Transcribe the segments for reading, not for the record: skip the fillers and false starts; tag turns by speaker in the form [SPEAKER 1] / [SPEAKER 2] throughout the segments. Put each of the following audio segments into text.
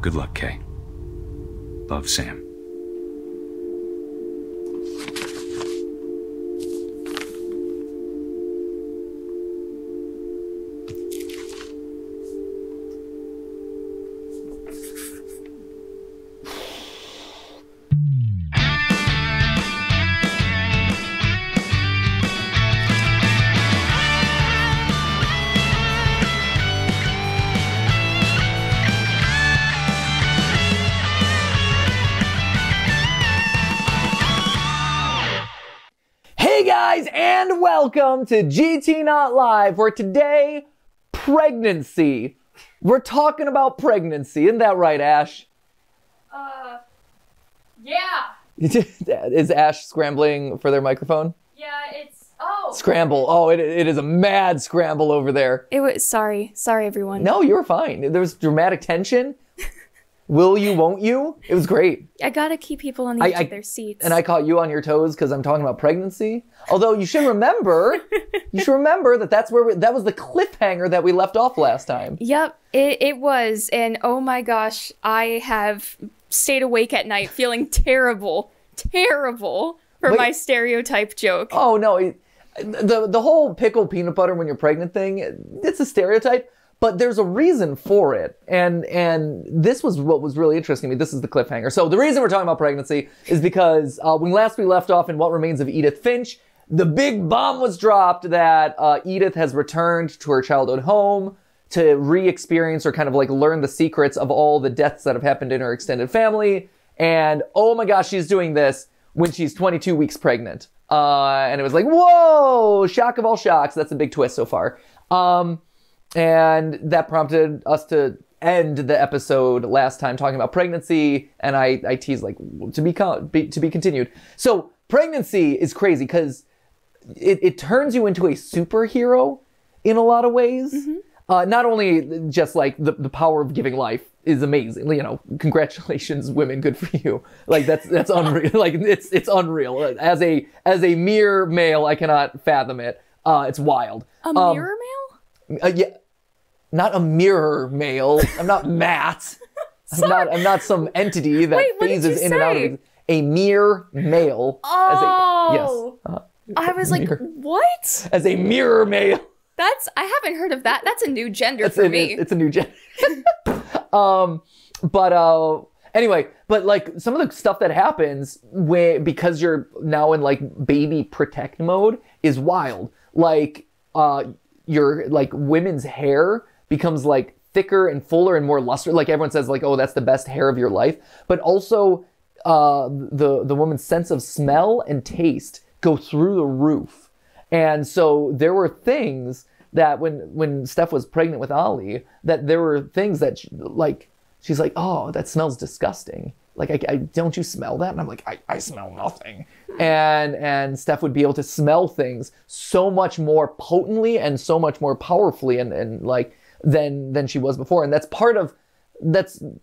[SPEAKER 1] Good luck, Kay. Love, Sam.
[SPEAKER 2] And welcome to GTLive, where today, pregnancy. We're talking about pregnancy. Isn't that right, Ash?
[SPEAKER 3] Yeah.
[SPEAKER 2] Is Ash scrambling for their microphone?
[SPEAKER 3] Yeah, it's... Oh.
[SPEAKER 2] Scramble. Oh, it is a mad scramble over there.
[SPEAKER 3] It was... Sorry, everyone.
[SPEAKER 2] No, you were fine. There was dramatic tension. Will you, won't you? It was great.
[SPEAKER 3] I gotta keep people on the edge of their seats.
[SPEAKER 2] And I caught you on your toes because I'm talking about pregnancy. Although you should remember, that that was the cliffhanger that we left off last time.
[SPEAKER 3] Yep, it was. And oh my gosh, I have stayed awake at night feeling terrible for my stereotype joke.
[SPEAKER 2] Oh no, the whole pickled peanut butter when you're pregnant thing, it's a stereotype. But there's a reason for it, and this was what was really interesting to me. This is the cliffhanger. So the reason we're talking about pregnancy is because when last we left off in What Remains of Edith Finch, the big bomb was dropped that Edith has returned to her childhood home to re-experience or kind of like learn the secrets of all the deaths that have happened in her extended family. And oh my gosh, she's doing this when she's 22 weeks pregnant. And it was like, whoa, shock of all shocks. That's a big twist so far. And that prompted us to end the episode last time talking about pregnancy, and I teased like to be continued. So pregnancy is crazy because it turns you into a superhero in a lot of ways. Mm-hmm. Not only just like the power of giving life is amazing. You know, congratulations, women, good for you. Like that's unreal. Like it's unreal. As a mere male, I cannot fathom it. It's wild.
[SPEAKER 3] A mirror male?
[SPEAKER 2] Yeah, not a mirror male. I'm not Matt. I'm not some entity that phases in and out of a mere male.
[SPEAKER 3] Oh,
[SPEAKER 2] yes.
[SPEAKER 3] I was like, what?
[SPEAKER 2] As a mirror male.
[SPEAKER 3] I haven't heard of that. That's a new gender for me.
[SPEAKER 2] It's a new gender. Anyway, but like some of the stuff that happens because you're now in like baby protect mode is wild. Like, your like women's hair becomes like thicker and fuller and more luster. Like everyone says like, oh, that's the best hair of your life. But also the woman's sense of smell and taste go through the roof. And so there were things that when Steph was pregnant with Ollie, that there were things that she's like, oh, that smells disgusting. Like, I don't you smell that? And I'm like, I smell nothing. And Steph would be able to smell things so much more potently and so much more powerfully and like than she was before. And that's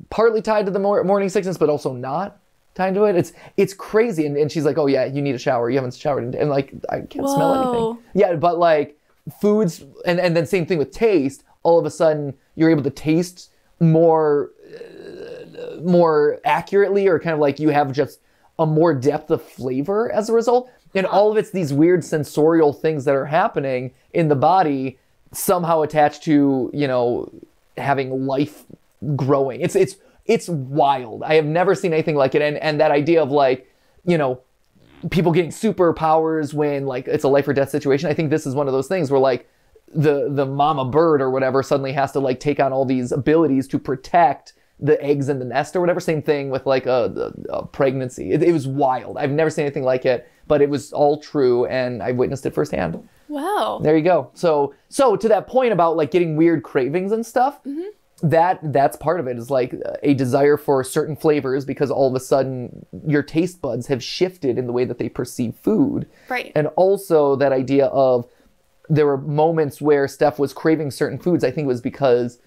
[SPEAKER 2] partly tied to the morning sickness, but also not tied to it. It's crazy. And she's like, oh yeah, you need a shower. You haven't showered. And like, I can't smell anything. Yeah, but like foods and then same thing with taste. All of a sudden you're able to taste more accurately, or kind of like you have just a more depth of flavor as a result. And all of it's these weird sensorial things that are happening in the body somehow attached to, you know, having life growing. It's wild. I have never seen anything like it. And that idea of like, you know, people getting superpowers when like it's a life or death situation. I think this is one of those things where like the mama bird or whatever suddenly has to like take on all these abilities to protect the eggs in the nest or whatever. Same thing with like a pregnancy. It was wild. I've never seen anything like it, but it was all true and I witnessed it firsthand.
[SPEAKER 3] Wow.
[SPEAKER 2] There you go. So to that point about like getting weird cravings and stuff, mm-hmm. that's part of it, is like a desire for certain flavors because all of a sudden your taste buds have shifted in the way that they perceive food.
[SPEAKER 3] Right.
[SPEAKER 2] And also that idea of there were moments where Steph was craving certain foods. I think it was because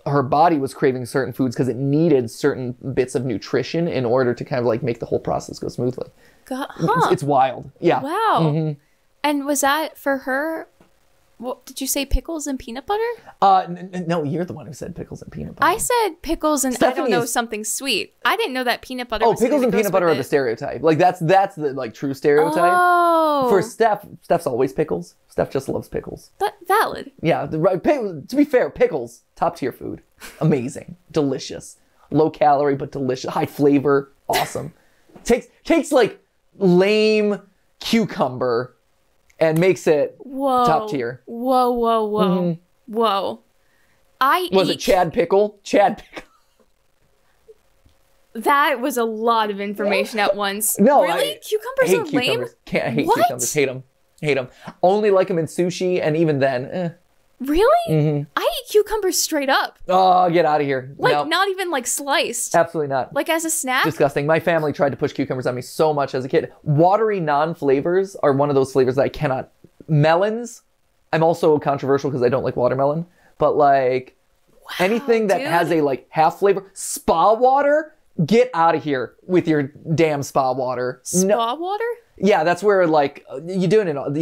[SPEAKER 2] her body was craving certain foods because it needed certain bits of nutrition in order to kind of like make the whole process go smoothly.
[SPEAKER 3] Huh.
[SPEAKER 2] It's wild. Yeah.
[SPEAKER 3] Wow.
[SPEAKER 2] Mm-hmm.
[SPEAKER 3] And was that for her What did you say? Pickles and peanut butter?
[SPEAKER 2] No, you're the one who said pickles and peanut butter.
[SPEAKER 3] I said pickles and I don't know, something sweet. I didn't know that peanut butter.
[SPEAKER 2] Oh,
[SPEAKER 3] was
[SPEAKER 2] pickles and peanut butter are the stereotype. Like that's the like true stereotype.
[SPEAKER 3] Oh.
[SPEAKER 2] For Steph's always pickles. Steph just loves pickles.
[SPEAKER 3] But valid.
[SPEAKER 2] Yeah, to be fair, pickles, top tier food. Amazing. Delicious. Low calorie, but delicious. High flavor. Awesome. Takes like lame cucumber and makes it top tier.
[SPEAKER 3] Whoa. Whoa.
[SPEAKER 2] Was it Chad Pickle? Chad Pickle.
[SPEAKER 3] That was a lot of information at once.
[SPEAKER 2] No,
[SPEAKER 3] really? Cucumbers are lame?
[SPEAKER 2] I hate cucumbers. Hate them. Only like them in sushi, and even then,
[SPEAKER 3] Really?
[SPEAKER 2] Mm-hmm.
[SPEAKER 3] I eat cucumbers straight up.
[SPEAKER 2] Oh, get out of here.
[SPEAKER 3] Like,
[SPEAKER 2] no.
[SPEAKER 3] not even like sliced.
[SPEAKER 2] Absolutely not.
[SPEAKER 3] Like as a snack?
[SPEAKER 2] Disgusting. My family tried to push cucumbers on me so much as a kid. Watery non-flavors are one of those flavors that I cannot. Melons, I'm also controversial because I don't like watermelon. But like, anything that has a like half flavor. Spa water? Get out of here with your damn spa water.
[SPEAKER 3] Spa water?
[SPEAKER 2] Yeah, that's where like you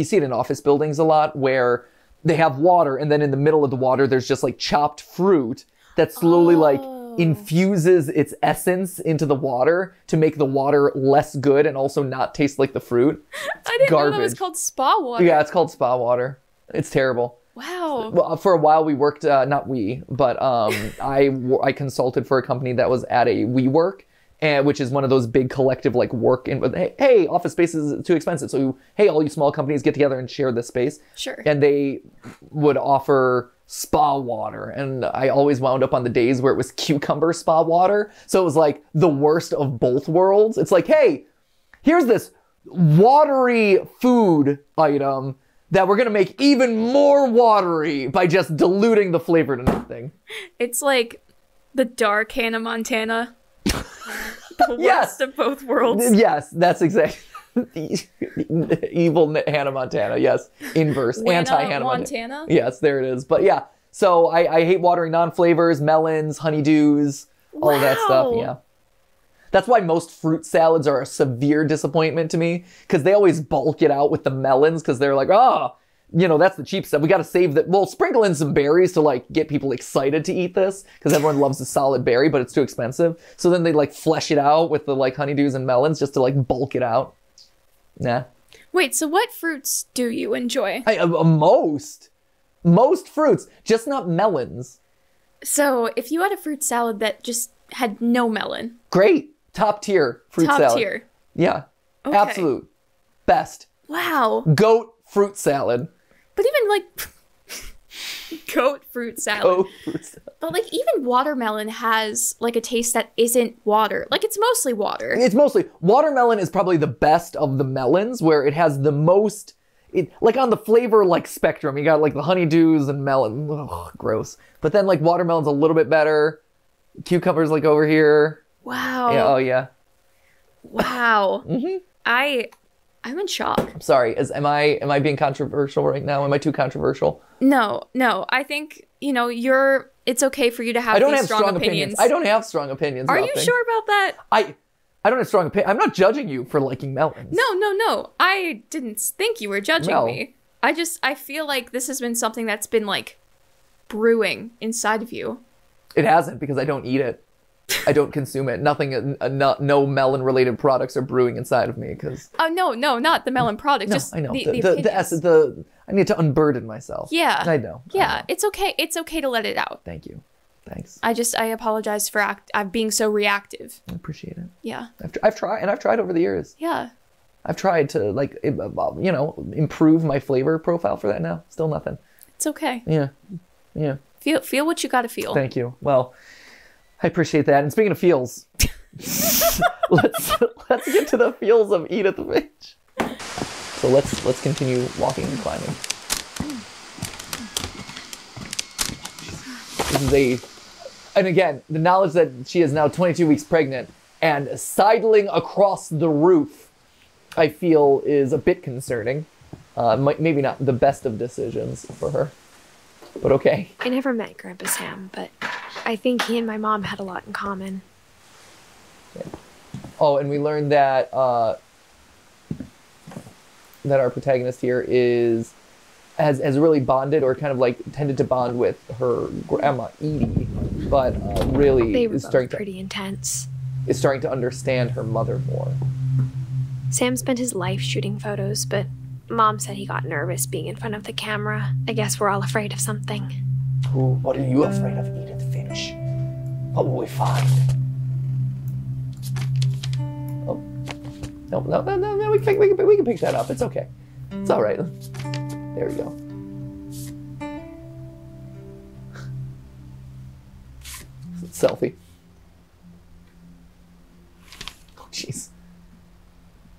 [SPEAKER 2] see it in office buildings a lot where they have water and then in the middle of the water there's just like chopped fruit that slowly like infuses its essence into the water to make the water less good and also not taste like the fruit.
[SPEAKER 3] I didn't know that was called spa water.
[SPEAKER 2] Yeah, it's called spa water. It's terrible.
[SPEAKER 3] Wow.
[SPEAKER 2] Well, for a while we worked, not we, but I consulted for a company that was at a WeWork, which is one of those big collective like work. Hey, office space is too expensive. So, hey, all you small companies get together and share this space.
[SPEAKER 3] Sure.
[SPEAKER 2] And they would offer spa water. And I always wound up on the days where it was cucumber spa water. So it was like the worst of both worlds. It's like, hey, here's this watery food item that we're going to make even more watery by just diluting the flavor to nothing.
[SPEAKER 3] It's like the dark Hannah Montana. The worst of both worlds.
[SPEAKER 2] Yes, that's exactly. Evil Hannah Montana, yes. Inverse. Anti-Hannah Montana. Yes, there it is. But yeah, so I hate watery non-flavors, melons, honeydews, all of that stuff, yeah. That's why most fruit salads are a severe disappointment to me, because they always bulk it out with the melons, because they're like, that's the cheap stuff. We got to save that. Well, sprinkle in some berries to like get people excited to eat this, because everyone loves a solid berry, but it's too expensive. So then they like flesh it out with the like honeydews and melons just to like bulk it out. Nah.
[SPEAKER 3] Wait, so what fruits do you enjoy?
[SPEAKER 2] Most fruits, just not melons.
[SPEAKER 3] So if you had a fruit salad that just had no melon.
[SPEAKER 2] Great. Top tier fruit salad.
[SPEAKER 3] Top tier.
[SPEAKER 2] Yeah. Okay. Absolute. Best.
[SPEAKER 3] Wow.
[SPEAKER 2] Goat fruit salad.
[SPEAKER 3] But even like goat fruit salad.
[SPEAKER 2] Goat fruit salad.
[SPEAKER 3] But like even watermelon has like a taste that isn't water. Like it's mostly water.
[SPEAKER 2] Watermelon is probably the best of the melons, where it has the most, like on the flavor like spectrum. You got like the honeydews and melon. Ugh, gross. But then like watermelon's a little bit better. Cucumbers like over here.
[SPEAKER 3] Wow.
[SPEAKER 2] Yeah, oh yeah.
[SPEAKER 3] Wow. I'm in shock.
[SPEAKER 2] I'm sorry. Am I being controversial right now? Am I too controversial?
[SPEAKER 3] No. I think, it's okay for you to have these strong opinions.
[SPEAKER 2] I don't have strong opinions.
[SPEAKER 3] Are you sure about that?
[SPEAKER 2] I don't have strong opinions. I'm not judging you for liking melons.
[SPEAKER 3] No. I didn't think you were judging me. I feel like this has been something that's been like brewing inside of you.
[SPEAKER 2] It hasn't, because I don't eat it. I don't consume it. Nothing, no melon-related products are brewing inside of me, because...
[SPEAKER 3] Oh, no, not the melon product.
[SPEAKER 2] No,
[SPEAKER 3] just
[SPEAKER 2] I know.
[SPEAKER 3] The
[SPEAKER 2] I need to unburden myself.
[SPEAKER 3] Yeah.
[SPEAKER 2] I know.
[SPEAKER 3] Yeah, it's okay. It's okay to let it out.
[SPEAKER 2] Thank you. Thanks.
[SPEAKER 3] I apologize for being so reactive.
[SPEAKER 2] I appreciate it.
[SPEAKER 3] Yeah.
[SPEAKER 2] I've tried over the years.
[SPEAKER 3] Yeah.
[SPEAKER 2] I've tried to, like, improve my flavor profile for that now. Still nothing.
[SPEAKER 3] It's okay.
[SPEAKER 2] Yeah.
[SPEAKER 3] Feel what you gotta feel.
[SPEAKER 2] Thank you. Well, I appreciate that. And speaking of feels, let's get to the feels of Edith Finch. So let's continue walking and climbing. And again, the knowledge that she is now 22 weeks pregnant and sidling across the roof, I feel is a bit concerning. Maybe not the best of decisions for her. But okay.
[SPEAKER 4] I never met Grandpa Sam, but I think he and my mom had a lot in common.
[SPEAKER 2] Okay. Oh, and we learned that that our protagonist here is has really bonded or kind of like tended to bond with her grandma Edie, but really
[SPEAKER 4] They were
[SPEAKER 2] is
[SPEAKER 4] both pretty intense.
[SPEAKER 2] is starting to understand her mother more.
[SPEAKER 4] Sam spent his life shooting photos, but Mom said he got nervous being in front of the camera. I guess we're all afraid of something.
[SPEAKER 2] Ooh, what are you afraid of, Edith Finch? What will we find? Oh, no, we can pick that up. It's okay. It's all right. There we go. Selfie. Oh, jeez.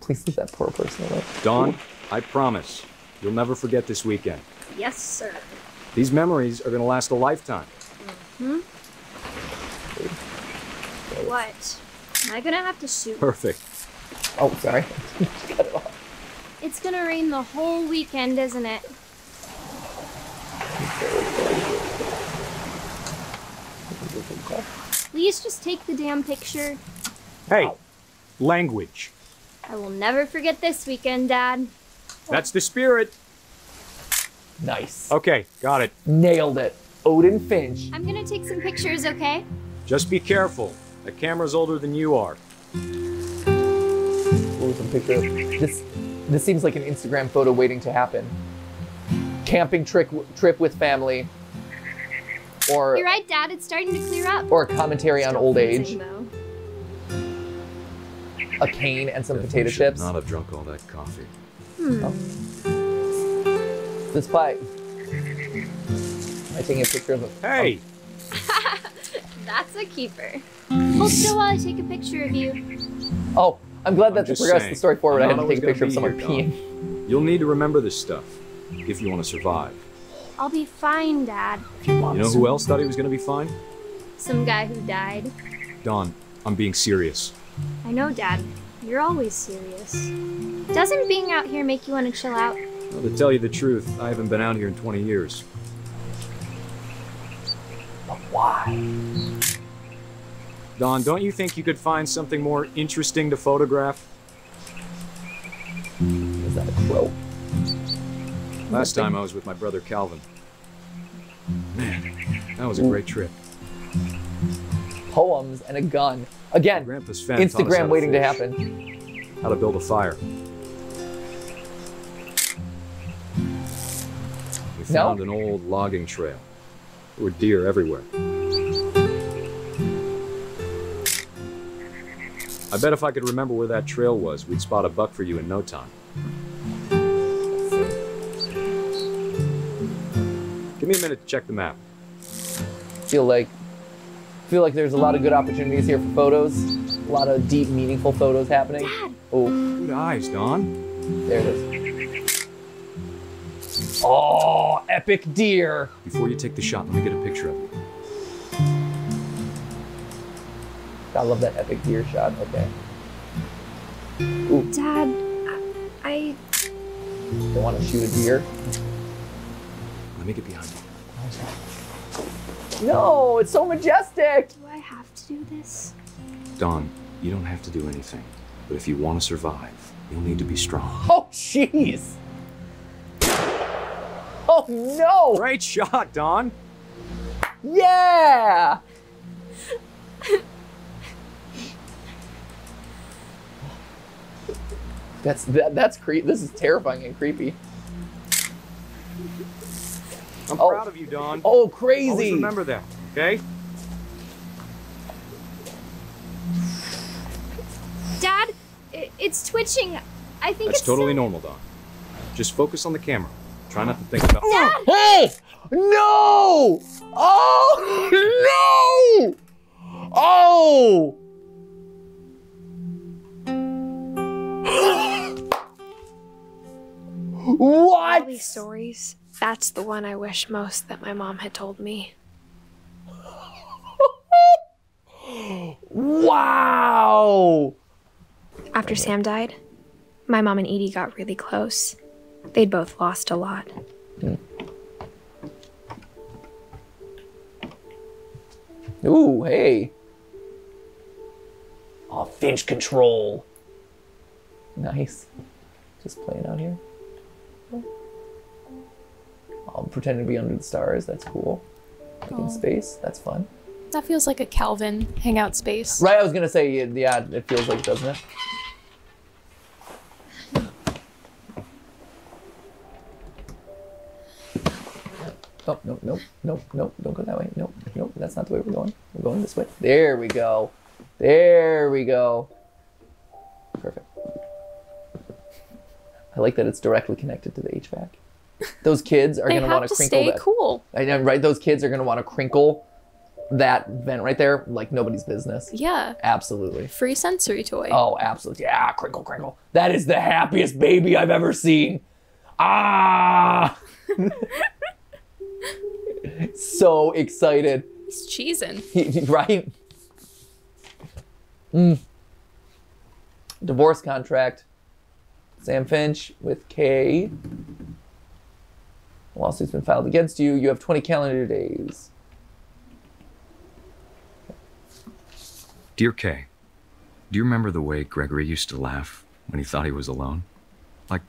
[SPEAKER 2] Please leave that poor person alone.
[SPEAKER 5] Dawn, I promise, you'll never forget this weekend.
[SPEAKER 6] Yes, sir.
[SPEAKER 5] These memories are going to last a lifetime.
[SPEAKER 6] What? Am I gonna have to shoot?
[SPEAKER 5] Perfect.
[SPEAKER 2] Oh, sorry. Cut it off.
[SPEAKER 6] It's gonna rain the whole weekend, isn't it? Please just take the damn picture.
[SPEAKER 5] Hey, language.
[SPEAKER 6] I will never forget this weekend, Dad.
[SPEAKER 5] That's the spirit.
[SPEAKER 2] Nice.
[SPEAKER 5] Okay, got it.
[SPEAKER 2] Nailed it. Odin Finch.
[SPEAKER 6] I'm gonna take some pictures, okay?
[SPEAKER 5] Just be careful. The camera's older than you are.
[SPEAKER 2] Ooh, some picture. This seems like an Instagram photo waiting to happen. Camping trip with family. Or
[SPEAKER 6] You're right, Dad. It's starting to clear up.
[SPEAKER 2] or a commentary on old age.
[SPEAKER 6] Though.
[SPEAKER 2] A cane and some potato chips.
[SPEAKER 5] Not have drunk all that coffee.
[SPEAKER 2] Oh. This pie. Am I taking a picture of it?
[SPEAKER 5] Hey!
[SPEAKER 6] That's a keeper. Hold still while I take a picture of you.
[SPEAKER 2] Oh, I'm glad that to
[SPEAKER 5] just
[SPEAKER 2] progress
[SPEAKER 5] saying,
[SPEAKER 2] the story forward, I
[SPEAKER 5] I'm
[SPEAKER 2] had
[SPEAKER 5] not
[SPEAKER 2] to take a
[SPEAKER 5] always
[SPEAKER 2] picture of
[SPEAKER 5] gonna
[SPEAKER 2] someone
[SPEAKER 5] be here,
[SPEAKER 2] peeing.
[SPEAKER 5] You'll need to remember this stuff if you want to survive.
[SPEAKER 6] I'll be fine, Dad.
[SPEAKER 5] You know who else thought he was going to be fine?
[SPEAKER 6] Some guy who died.
[SPEAKER 5] Dawn, I'm being serious.
[SPEAKER 6] I know, Dad. You're always serious. Doesn't being out here make you want to chill out?
[SPEAKER 5] Well, to tell you the truth, I haven't been out here in 20 years.
[SPEAKER 2] But why?
[SPEAKER 5] Dawn, don't you think you could find something more interesting to photograph?
[SPEAKER 2] Is that a crow?
[SPEAKER 5] Last time I was with my brother Calvin. Man, that was a great trip.
[SPEAKER 2] Poems and a gun. Again,
[SPEAKER 5] Grandpa's fan taught us how
[SPEAKER 2] Instagram waiting to
[SPEAKER 5] fish,
[SPEAKER 2] happen.
[SPEAKER 5] how to build a fire. We found an old logging trail. There were deer everywhere. I bet if I could remember where that trail was, we'd spot a buck for you in no time. Give me a minute to check the map.
[SPEAKER 2] Feel like there's a lot of good opportunities here for photos. A lot of deep, meaningful photos happening.
[SPEAKER 6] Dad.
[SPEAKER 2] Oh,
[SPEAKER 5] Good eyes, Dawn.
[SPEAKER 2] there it is. Oh, epic deer.
[SPEAKER 5] Before you take the shot, let me get a picture of you.
[SPEAKER 2] I love that epic deer shot. Okay.
[SPEAKER 4] Dad, I
[SPEAKER 2] Don't want to shoot a deer.
[SPEAKER 5] Let me get behind you.
[SPEAKER 2] No, it's so majestic.
[SPEAKER 6] Do I have to do this?
[SPEAKER 5] Dawn, you don't have to do anything. But if you want to survive, you'll need to be strong.
[SPEAKER 2] Oh, jeez. Oh, no.
[SPEAKER 5] Great shot, Dawn.
[SPEAKER 2] Yeah. That's creepy. This is terrifying and creepy.
[SPEAKER 5] I'm proud of you, Dawn.
[SPEAKER 2] Oh, crazy.
[SPEAKER 5] Always remember that, okay?
[SPEAKER 6] Dad, it's twitching. I think
[SPEAKER 5] That's
[SPEAKER 6] it's
[SPEAKER 5] totally normal, Dawn. Just focus on the camera. Try not to think about.
[SPEAKER 6] Dad!
[SPEAKER 2] Hey! No! Oh, no! Oh! What?
[SPEAKER 4] all these stories. That's the one I wish most that my mom had told me.
[SPEAKER 2] Wow!
[SPEAKER 4] After Sam died, my mom and Edie got really close. They'd both lost a lot.
[SPEAKER 2] Ooh, hey. Oh, Finch control. Nice. Just playing out here. I'm pretending to be under the stars. That's cool. Like in space. That's fun.
[SPEAKER 3] That feels like a Calvin hangout space.
[SPEAKER 2] Right, I was gonna say, yeah, it feels like it, doesn't it? Oh, no, don't go that way. Nope, that's not the way we're going. We're going this way. There we go. There we go. Perfect. I like that it's directly connected to the HVAC. Those kids are going to want to crinkle
[SPEAKER 3] stay
[SPEAKER 2] that.
[SPEAKER 3] Cool.
[SPEAKER 2] I know, right? Those kids are going to want to crinkle that vent right there like nobody's business.
[SPEAKER 3] Yeah.
[SPEAKER 2] Absolutely.
[SPEAKER 3] Free sensory toy.
[SPEAKER 2] Oh, absolutely. Yeah, crinkle, crinkle. That is the happiest baby I've ever seen. Ah! So excited.
[SPEAKER 3] He's cheesing.
[SPEAKER 2] Right? Divorce contract. Sam Finch with Kay. A lawsuit's been filed against you. You have 20 calendar days.
[SPEAKER 1] Dear Kay, do you remember the way Gregory used to laugh when he thought he was alone? Like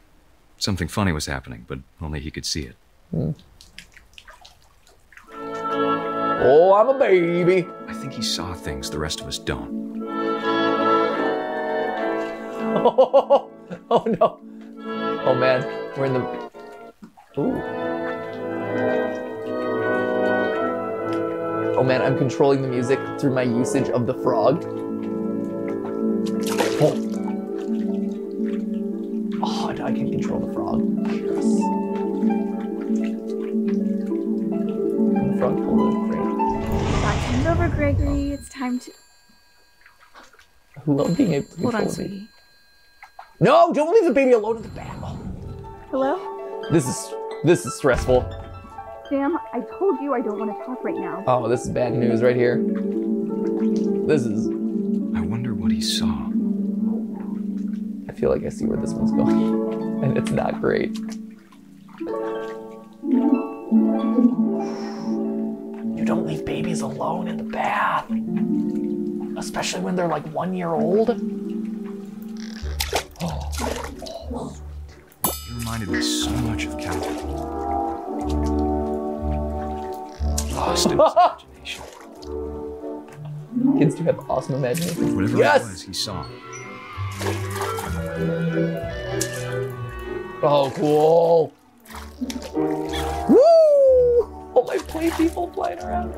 [SPEAKER 1] something funny was happening, but only he could see it.
[SPEAKER 2] Oh, I'm a baby.
[SPEAKER 1] I think he saw things the rest of us don't.
[SPEAKER 2] Oh no. Oh man, we're in the... Ooh. Oh man, I'm controlling the music through my usage of the frog. Oh, I can control the frog. Yes. The frog pulled the frame.
[SPEAKER 7] Hand over, Gregory. It's time to...
[SPEAKER 2] I love being able to control
[SPEAKER 7] Hold on,
[SPEAKER 2] the baby.
[SPEAKER 7] sweetie.
[SPEAKER 2] No, don't leave the baby alone in the bed. Oh.
[SPEAKER 7] Hello?
[SPEAKER 2] This is stressful.
[SPEAKER 7] Sam, I told you I don't want to talk right now.
[SPEAKER 2] Oh, this is bad news right here. This is...
[SPEAKER 1] I wonder what he saw.
[SPEAKER 2] I feel like I see where this one's going. And it's not great. You don't leave babies alone in the bath. Especially when they're like 1 year old. Oh.
[SPEAKER 1] He reminded me so much of Calvin. Lost in his imagination.
[SPEAKER 2] Kids do have awesome imagination.
[SPEAKER 1] Whatever it was, he saw.
[SPEAKER 2] Oh, cool. Woo! Oh, my play people flying around.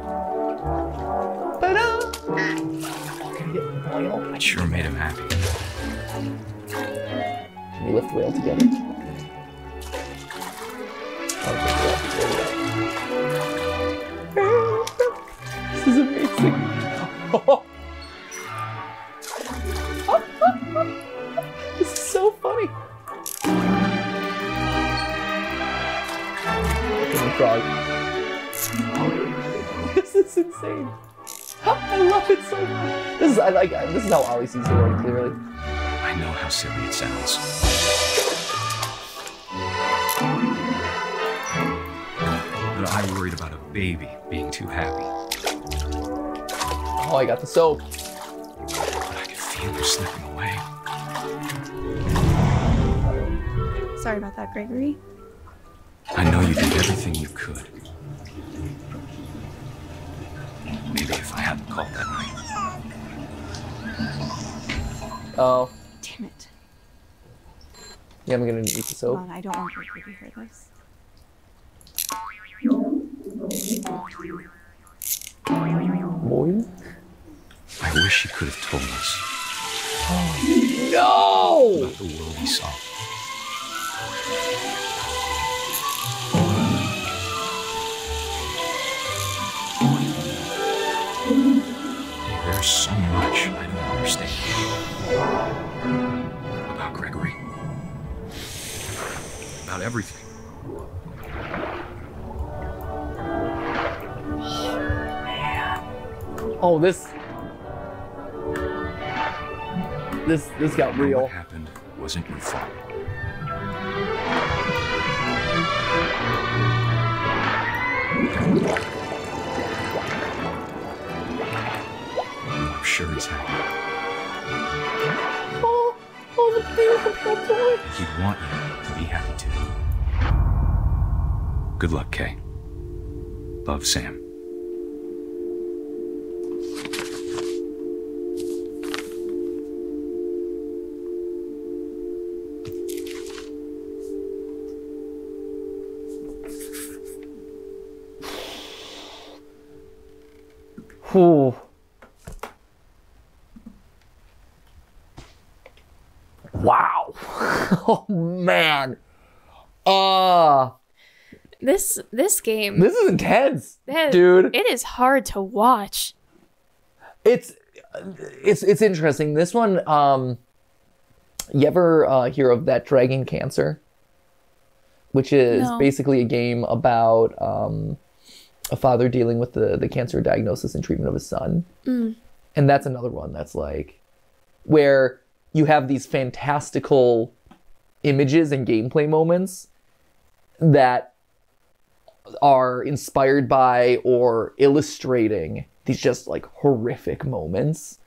[SPEAKER 2] Ta-da! Oh, can I get whale?
[SPEAKER 1] It sure made him happy.
[SPEAKER 2] Can we lift whale together? This is amazing. This is so funny. Look at the frog. This is insane. I love it so much. This is how Ollie sees the world clearly.
[SPEAKER 1] I know how silly it sounds. But I worried about a baby being too happy.
[SPEAKER 2] Oh, I got the soap.
[SPEAKER 1] But I could feel her slipping away.
[SPEAKER 7] Sorry about that, Gregory.
[SPEAKER 1] I know you did everything you could. Maybe if I hadn't called that night.
[SPEAKER 2] Oh.
[SPEAKER 7] Damn it.
[SPEAKER 2] Yeah, I'm gonna eat the soap.
[SPEAKER 7] Hold on, I don't want Gregory to hear this.
[SPEAKER 2] Boy?
[SPEAKER 1] I wish he could have told us.
[SPEAKER 2] No!
[SPEAKER 1] About the world he saw. There's so much I don't understand about Gregory. About everything.
[SPEAKER 2] Oh, this got real.
[SPEAKER 1] What happened wasn't your fault. I'm sure he's happy.
[SPEAKER 2] Oh, the beautiful toy.
[SPEAKER 1] He'd want you to be happy too. Good luck, Kay. Love, Sam.
[SPEAKER 2] Whew. Wow. Oh man.
[SPEAKER 3] This game.
[SPEAKER 2] This is intense, dude.
[SPEAKER 3] It is hard to watch.
[SPEAKER 2] It's interesting. This one, you ever hear of That Dragon Cancer? Which is basically a game about a father dealing with the cancer diagnosis and treatment of his son. And that's another one that's like, where you have these fantastical images and gameplay moments that are inspired by or illustrating these just like horrific moments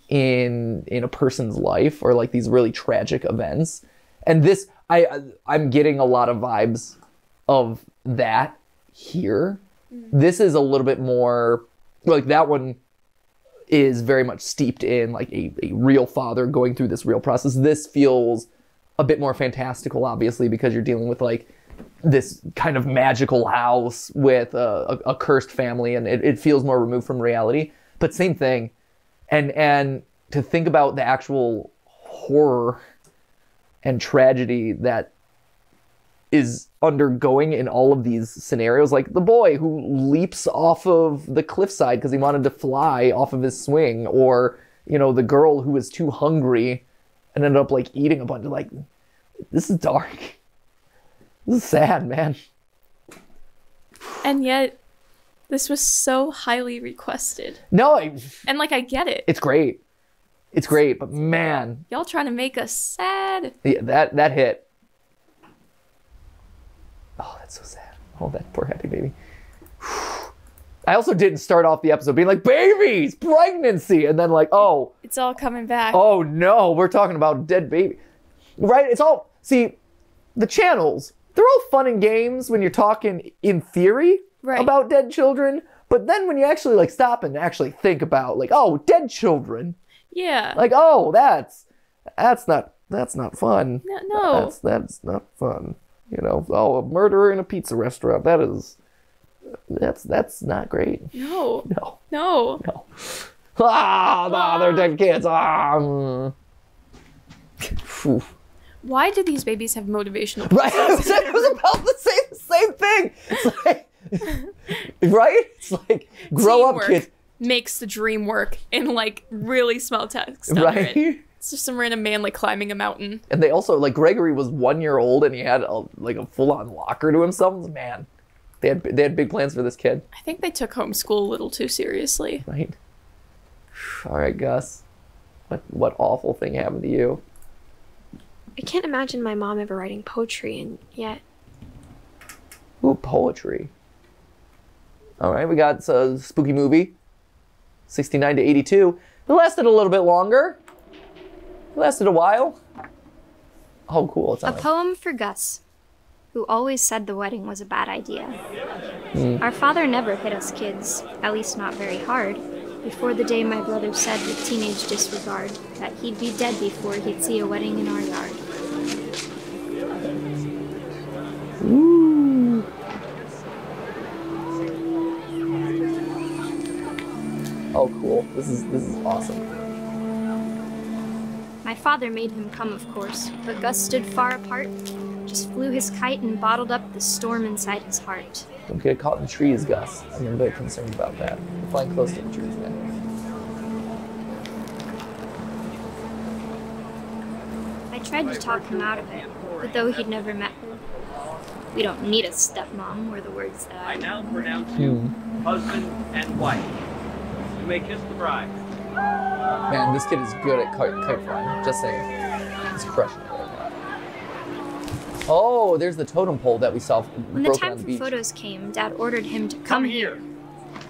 [SPEAKER 2] in a person's life, or like these really tragic events. And this, I'm getting a lot of vibes of that here. This is a little bit more like, that one is very much steeped in like a real father going through this real process. This feels a bit more fantastical, obviously, because you're dealing with like this kind of magical house with a cursed family, and it feels more removed from reality, but same thing. And to think about the actual horror and tragedy that is undergoing in all of these scenarios, like the boy who leaps off of the cliffside because he wanted to fly off of his swing, or, you know, the girl who was too hungry and ended up like eating a bunch of, like, this is dark. This is sad, man.
[SPEAKER 3] And yet, this was so highly requested.
[SPEAKER 2] No,
[SPEAKER 3] and like, I get it.
[SPEAKER 2] It's great. It's great, but man,
[SPEAKER 3] y'all trying to make us sad.
[SPEAKER 2] Yeah, that hit. Oh, that's so sad. Oh, that poor happy baby. I also didn't start off the episode being like, babies, pregnancy, and then like, oh.
[SPEAKER 3] It's all coming back.
[SPEAKER 2] Oh no, we're talking about dead baby. Right? It's all, see, the channels, they're all fun and games when you're talking in theory about dead children, but then when you actually like stop and actually think about like, oh, dead children.
[SPEAKER 3] Yeah.
[SPEAKER 2] Like, oh, that's not fun.
[SPEAKER 3] No.
[SPEAKER 2] That's not fun. You know, oh, a murderer in a pizza restaurant. That's not great.
[SPEAKER 3] No.
[SPEAKER 2] No.
[SPEAKER 3] No.
[SPEAKER 2] No. Ah, no, they're dead kids.
[SPEAKER 3] Why do these babies have motivational?
[SPEAKER 2] Right. It was about the same thing. It's like, right? It's like, grow up, kids.
[SPEAKER 3] Makes the dream work in like really small text.
[SPEAKER 2] Right.
[SPEAKER 3] It's just some random man like climbing a mountain.
[SPEAKER 2] And they also, like, Gregory was 1 year old and he had a full-on locker to himself. Man, they had big plans for this kid.
[SPEAKER 3] I think they took homeschool a little too seriously.
[SPEAKER 2] Right. All right, Gus. What awful thing happened to you?
[SPEAKER 4] I can't imagine my mom ever writing poetry, and yet.
[SPEAKER 2] Ooh, poetry. All right, we got a spooky movie. 69 to 82. It lasted a little bit longer. It lasted a while. Oh, cool. It's
[SPEAKER 6] a poem for Gus, who always said the wedding was a bad idea. Our father never hit us kids, at least not very hard, before the day my brother said with teenage disregard that he'd be dead before he'd see a wedding in our yard.
[SPEAKER 2] Ooh. Oh, cool. This is awesome.
[SPEAKER 6] My father made him come, of course, but Gus stood far apart, just flew his kite and bottled up the storm inside his heart.
[SPEAKER 2] Don't get caught in trees, Gus. I'm a bit concerned about that. You're flying close to the trees, man.
[SPEAKER 6] I tried to talk him out of it, but though he'd never met her. We don't need a stepmom, were the words that
[SPEAKER 8] I now pronounce you husband and wife. You may kiss the bride.
[SPEAKER 2] Man, this kid is good at kite flying. Just saying. He's crushing it right now. Oh, there's the totem pole that we saw
[SPEAKER 6] when the time for photos came, Dad ordered him to come here.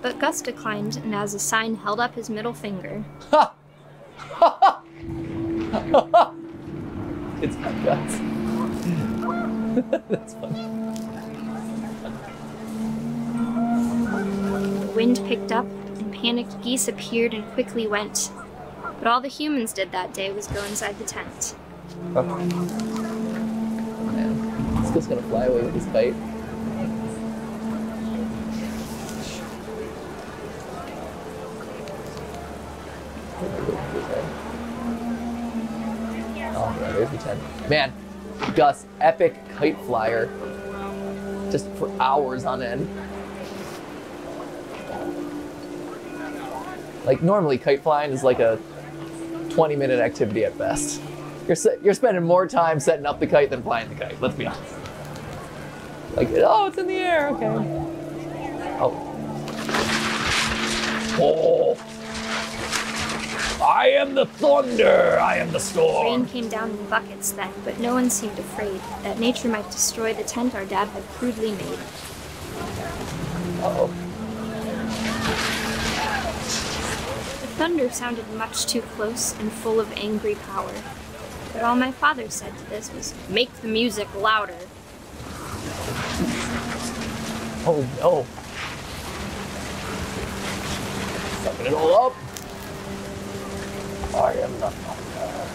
[SPEAKER 6] But Gus declined, and as a sign held up his middle finger.
[SPEAKER 2] Ha! It's got guts. That's funny.
[SPEAKER 6] wind picked up, and panicked geese appeared and quickly went. But all the humans did that day was go inside the tent.
[SPEAKER 2] Oh. Man, this guy's gonna fly away with his kite. Oh, yeah, there's the tent. Man, Gus, epic kite flyer. Just for hours on end. Like, normally kite flying is like a 20-minute activity at best. You're spending more time setting up the kite than flying the kite, let's be honest. Like, oh, it's in the air, okay. Oh. Oh. I am the thunder, I am the storm.
[SPEAKER 6] Rain came down in buckets then, but no one seemed afraid that nature might destroy the tent our dad had crudely made.
[SPEAKER 2] Uh-oh.
[SPEAKER 6] The thunder sounded much too close and full of angry power. But all my father said to this was, make the music louder.
[SPEAKER 2] Oh no. Sucking it all up. I am the thunder.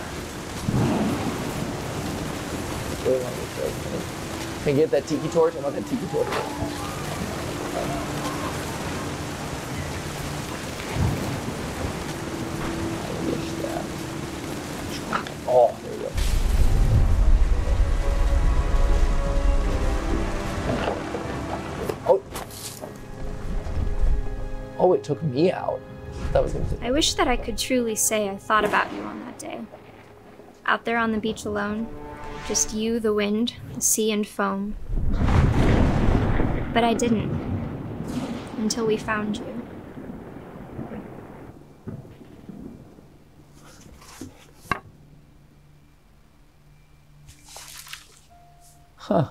[SPEAKER 2] Can you get that tiki torch? I want that tiki torch. Oh, there you go. Oh. Oh, it took me out. That was gonna
[SPEAKER 6] I wish that I could truly say I thought about you on that day. Out there on the beach alone, just you, the wind, the sea and foam. But I didn't. Until we found you.
[SPEAKER 2] Huh.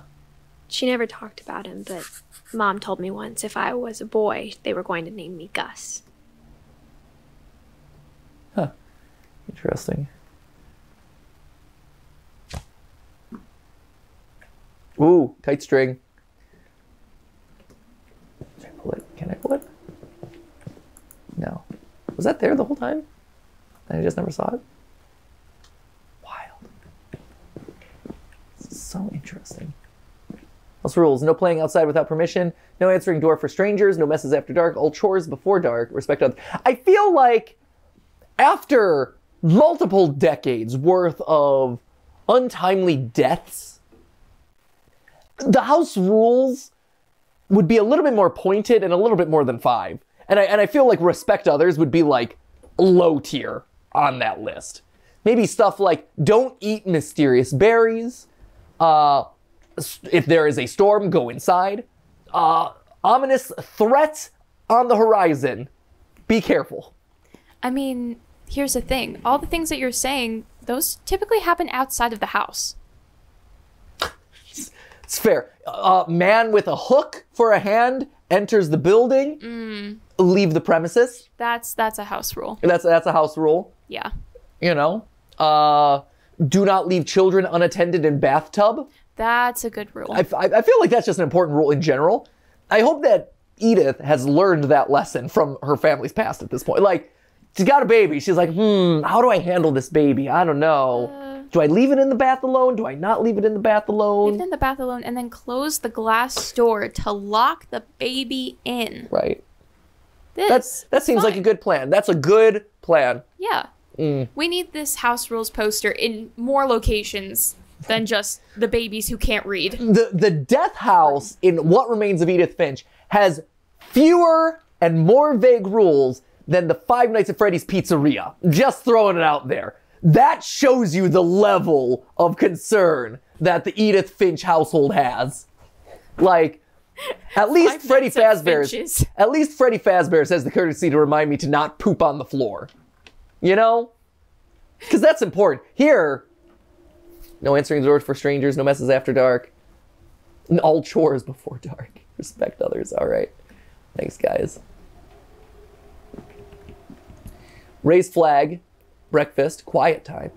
[SPEAKER 4] She never talked about him, but Mom told me once if I was a boy, they were going to name me Gus.
[SPEAKER 2] Huh. Interesting. Ooh, tight string. Can I pull it? Can I pull it? No. Was that there the whole time? And I just never saw it? Wild. This is so interesting. House rules. No playing outside without permission. No answering door for strangers. No messes after dark. All chores before dark. Respect others. I feel like after multiple decades worth of untimely deaths, the house rules would be a little bit more pointed and a little bit more than 5. And I feel like respect others would be like low tier on that list. Maybe stuff like don't eat mysterious berries. If there is a storm, go inside. Ominous threat on the horizon. Be careful.
[SPEAKER 3] I mean, here's the thing. All the things that you're saying, those typically happen outside of the house.
[SPEAKER 2] It's fair. Man with a hook for a hand enters the building. Leave the premises.
[SPEAKER 3] That's a house rule.
[SPEAKER 2] That's a house rule.
[SPEAKER 3] Yeah.
[SPEAKER 2] You know. Do not leave children unattended in bathtub.
[SPEAKER 3] That's a good rule.
[SPEAKER 2] I feel like that's just an important rule in general. I hope that Edith has learned that lesson from her family's past at this point. Like, she's got a baby. She's like, how do I handle this baby? I don't know. Do I leave it in the bath alone? Do I not leave it in the bath alone?
[SPEAKER 3] Leave it in the bath alone and then close the glass door to lock the baby in.
[SPEAKER 2] Right.
[SPEAKER 3] That
[SPEAKER 2] seems like a good plan. That's a good plan.
[SPEAKER 3] Yeah. We need this house rules poster in more locations than just the babies who can't read.
[SPEAKER 2] The death house in What Remains of Edith Finch has fewer and more vague rules than the Five Nights at Freddy's Pizzeria. Just throwing it out there. That shows you the level of concern that the Edith Finch household has. Like, at least Freddy Fazbear has the courtesy to remind me to not poop on the floor. You know? Because that's important. Here, no answering the doors for strangers, no messes after dark. All chores before dark. Respect others. All right. Thanks, guys. Raised flag. Breakfast. Quiet time.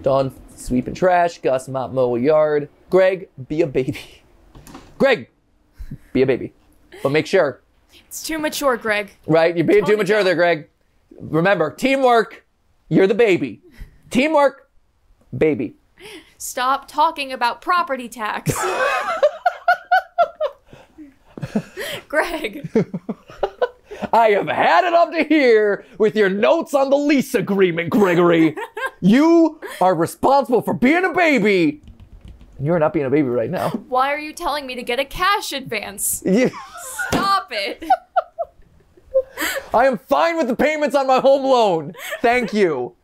[SPEAKER 2] Dawn, sweep and trash. Gus, mop, mow a yard. Greg, be a baby. Greg, be a baby. But make sure,
[SPEAKER 3] It's too mature, Greg.
[SPEAKER 2] Right? You're being too mature there, Greg. Remember, teamwork. You're the baby. Teamwork. Baby.
[SPEAKER 3] Stop talking about property tax. Greg.
[SPEAKER 2] I have had it up to here with your notes on the lease agreement, Gregory. You are responsible for being a baby. And you're not being a baby right now.
[SPEAKER 3] Why are you telling me to get a cash advance?
[SPEAKER 2] Yeah.
[SPEAKER 3] Stop it.
[SPEAKER 2] I am fine with the payments on my home loan. Thank you.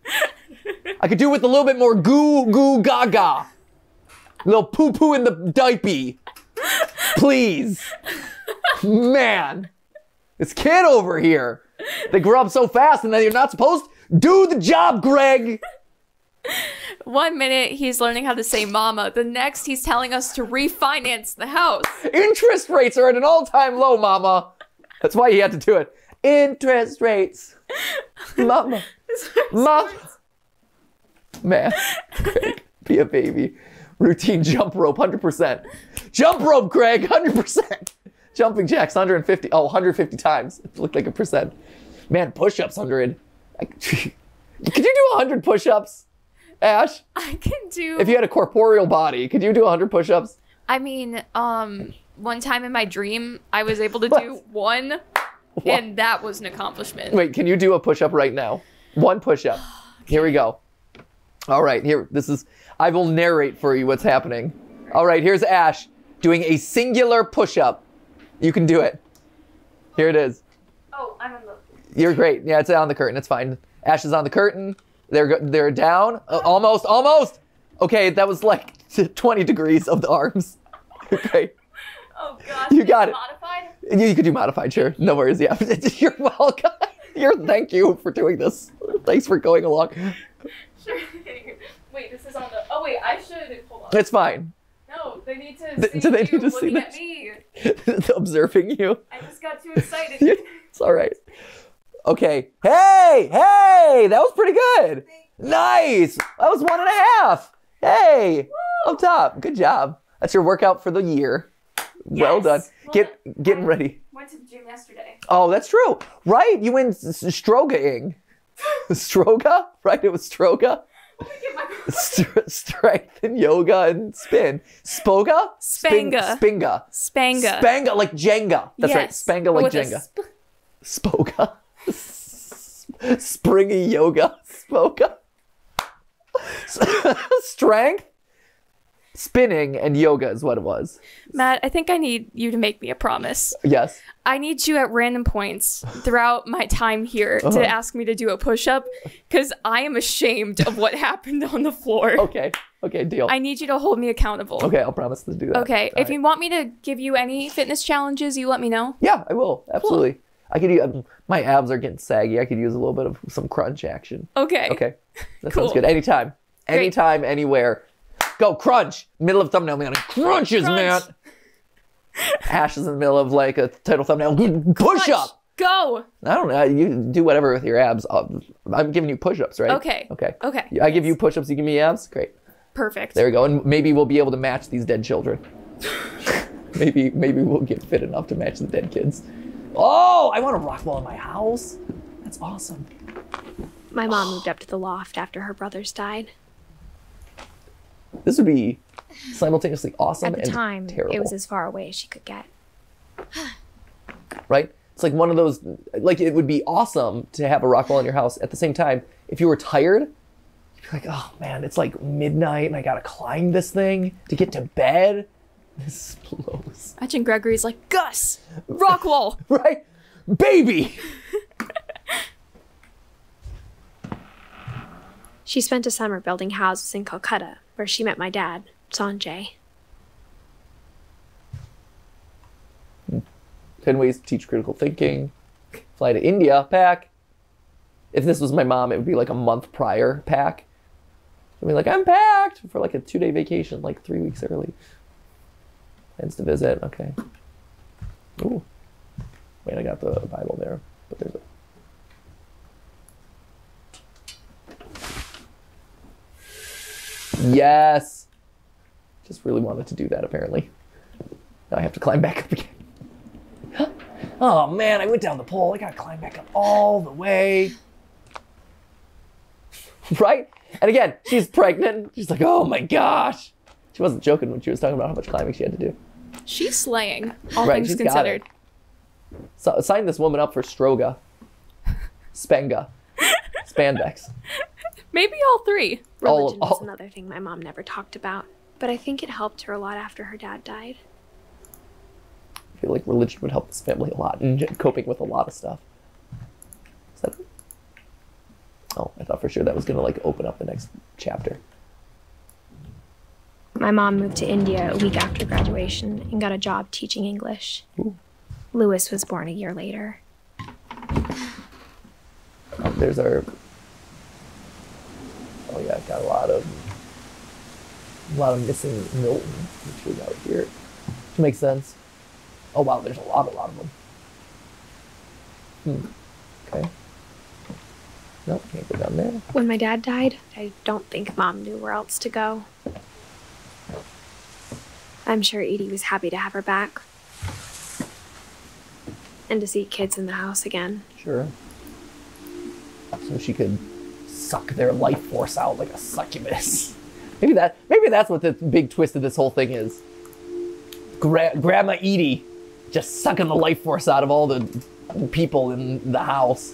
[SPEAKER 2] I could do with a little bit more goo gaga. A little poo poo in the diaper. Please. Man. This kid over here. They grow up so fast and then you're not supposed to do the job, Greg.
[SPEAKER 3] 1 minute he's learning how to say mama. The next he's telling us to refinance the house.
[SPEAKER 2] Interest rates are at an all-time low, mama. That's why you had to do it. Interest rates. Mama. Mama. Man. Greg, be a baby. Routine jump rope, 100%. Jump rope, Greg, 100%. Jumping jacks, 150. Oh, 150 times. It looked like a percent. Man, push-ups, 100. Could you do 100 push-ups, Ash?
[SPEAKER 3] I can do...
[SPEAKER 2] If you had a corporeal body, could you do 100 push-ups?
[SPEAKER 3] I mean, one time in my dream, I was able to do one, and that was an accomplishment.
[SPEAKER 2] Wait, can you do a push-up right now? One push-up. Okay. Here we go. All right, here, I will narrate for you what's happening. All right, here's Ash doing a singular push-up. You can do it. Here it is.
[SPEAKER 3] Oh, I'm on the...
[SPEAKER 2] You're great. Yeah, it's on the curtain. It's fine. Ash is on the curtain. They're down. Almost. Okay, that was like 20 degrees of the arms. Okay.
[SPEAKER 3] Oh, gosh.
[SPEAKER 2] You got it.
[SPEAKER 3] Modified?
[SPEAKER 2] You could do modified, sure. No worries. Yeah. You're welcome. Thank you for doing this. Thanks for going along.
[SPEAKER 3] Sure. Wait, this is on the... Oh, wait, I should... Hold on.
[SPEAKER 2] It's fine.
[SPEAKER 3] No, they need to see
[SPEAKER 2] do they
[SPEAKER 3] you
[SPEAKER 2] need to see
[SPEAKER 3] looking
[SPEAKER 2] this?
[SPEAKER 3] at me.
[SPEAKER 2] Observing you.
[SPEAKER 3] I just got too excited.
[SPEAKER 2] It's all right. Okay. Hey, that was pretty good. Nice. That was 1.5. Hey,
[SPEAKER 3] woo!
[SPEAKER 2] Up top. Good job. That's your workout for the year.
[SPEAKER 3] Yes.
[SPEAKER 2] Well done. Getting ready.
[SPEAKER 3] Went to the gym yesterday.
[SPEAKER 2] Oh, that's true. Right? You went strogaing. Stroga? Right? It was stroga. Strength and yoga and spin. Spoga?
[SPEAKER 3] Spanga.
[SPEAKER 2] Spinga.
[SPEAKER 3] Spanga.
[SPEAKER 2] Spanga like Jenga. That's right. Spanga like Jenga. Spoga. Springy yoga. Spoga. Strength, spinning, and yoga is what it was.
[SPEAKER 3] Matt, I think I need you to make me a promise.
[SPEAKER 2] Yes.
[SPEAKER 3] I need you at random points throughout my time here to ask me to do a push-up because I am ashamed of what happened on the floor.
[SPEAKER 2] Okay, deal.
[SPEAKER 3] I need you to hold me accountable.
[SPEAKER 2] Okay, I'll promise to do that.
[SPEAKER 3] Okay, if you want me to give you any fitness challenges, you let me know.
[SPEAKER 2] Yeah, I will. Absolutely.
[SPEAKER 3] Cool.
[SPEAKER 2] I could use, my abs are getting saggy. I could use a little bit of some crunch action.
[SPEAKER 3] Okay.
[SPEAKER 2] That sounds good. Anytime.
[SPEAKER 3] Great.
[SPEAKER 2] Anytime, anywhere. Go, crunch. Middle of thumbnail, man. Crunches, man. Ash is in the middle of like a title thumbnail. Push up.
[SPEAKER 3] Go.
[SPEAKER 2] I don't know. You do whatever with your abs. I'm giving you push-ups, right?
[SPEAKER 3] Okay.
[SPEAKER 2] I give you push-ups, you give me abs? Great.
[SPEAKER 3] Perfect.
[SPEAKER 2] There we go. And maybe we'll be able to match these dead children. maybe we'll get fit enough to match the dead kids. Oh, I want a rock wall in my house. That's awesome.
[SPEAKER 4] My mom moved up to the loft after her brothers died.
[SPEAKER 2] This would be simultaneously awesome
[SPEAKER 4] At the
[SPEAKER 2] and
[SPEAKER 4] time,
[SPEAKER 2] terrible.
[SPEAKER 4] it was as far away as she could get.
[SPEAKER 2] Right? It's like one of those, like it would be awesome to have a rock wall in your house. At the same time, if you were tired, you'd be like, oh man, it's like midnight and I gotta climb this thing to get to bed. This blows.
[SPEAKER 3] Imagine Gregory's like, Gus, rock wall.
[SPEAKER 2] Right? Baby!
[SPEAKER 4] She spent a summer building houses in Calcutta, where she met my dad, Sanjay.
[SPEAKER 2] 10 ways to teach critical thinking. Fly to India, pack. If this was my mom, it would be like a month prior, pack. I'd be like, I'm packed for like a 2-day vacation, like 3 weeks early. Plans to visit, okay. Ooh. Wait, I got the Bible there, but there's a... Yes! Just really wanted to do that, apparently. Now I have to climb back up again. Oh man, I went down the pole. I gotta climb back up all the way. Right? And again, she's pregnant. She's like, oh my gosh. She wasn't joking when she was talking about how much climbing she had to do.
[SPEAKER 3] She's slaying, all
[SPEAKER 2] Right,
[SPEAKER 3] things
[SPEAKER 2] she's got
[SPEAKER 3] considered.
[SPEAKER 2] So sign this woman up for Stroga. Spenga. Spandex.
[SPEAKER 3] Maybe all three.
[SPEAKER 4] Religion was another thing my mom never talked about, but I think it helped her a lot after her dad died.
[SPEAKER 2] I feel like religion would help this family a lot in coping with a lot of stuff. Is that it? Oh, I thought for sure that was going to like open up the next chapter.
[SPEAKER 4] My mom moved to India a week after graduation and got a job teaching English.
[SPEAKER 2] Ooh.
[SPEAKER 4] Lewis was born a year later.
[SPEAKER 2] Oh, there's our... Oh yeah, I've got a lot of missing Milton, which we got here. Which makes sense. Oh wow, there's a lot of them. Okay. Nope, can't go down there.
[SPEAKER 4] When my dad died, I don't think Mom knew where else to go. I'm sure Edie was happy to have her back. And to see kids in the house again.
[SPEAKER 2] Sure. So she could suck their life force out like a succubus. Maybe that's what the big twist of this whole thing is. Grandma Edie just sucking the life force out of all the people in the house.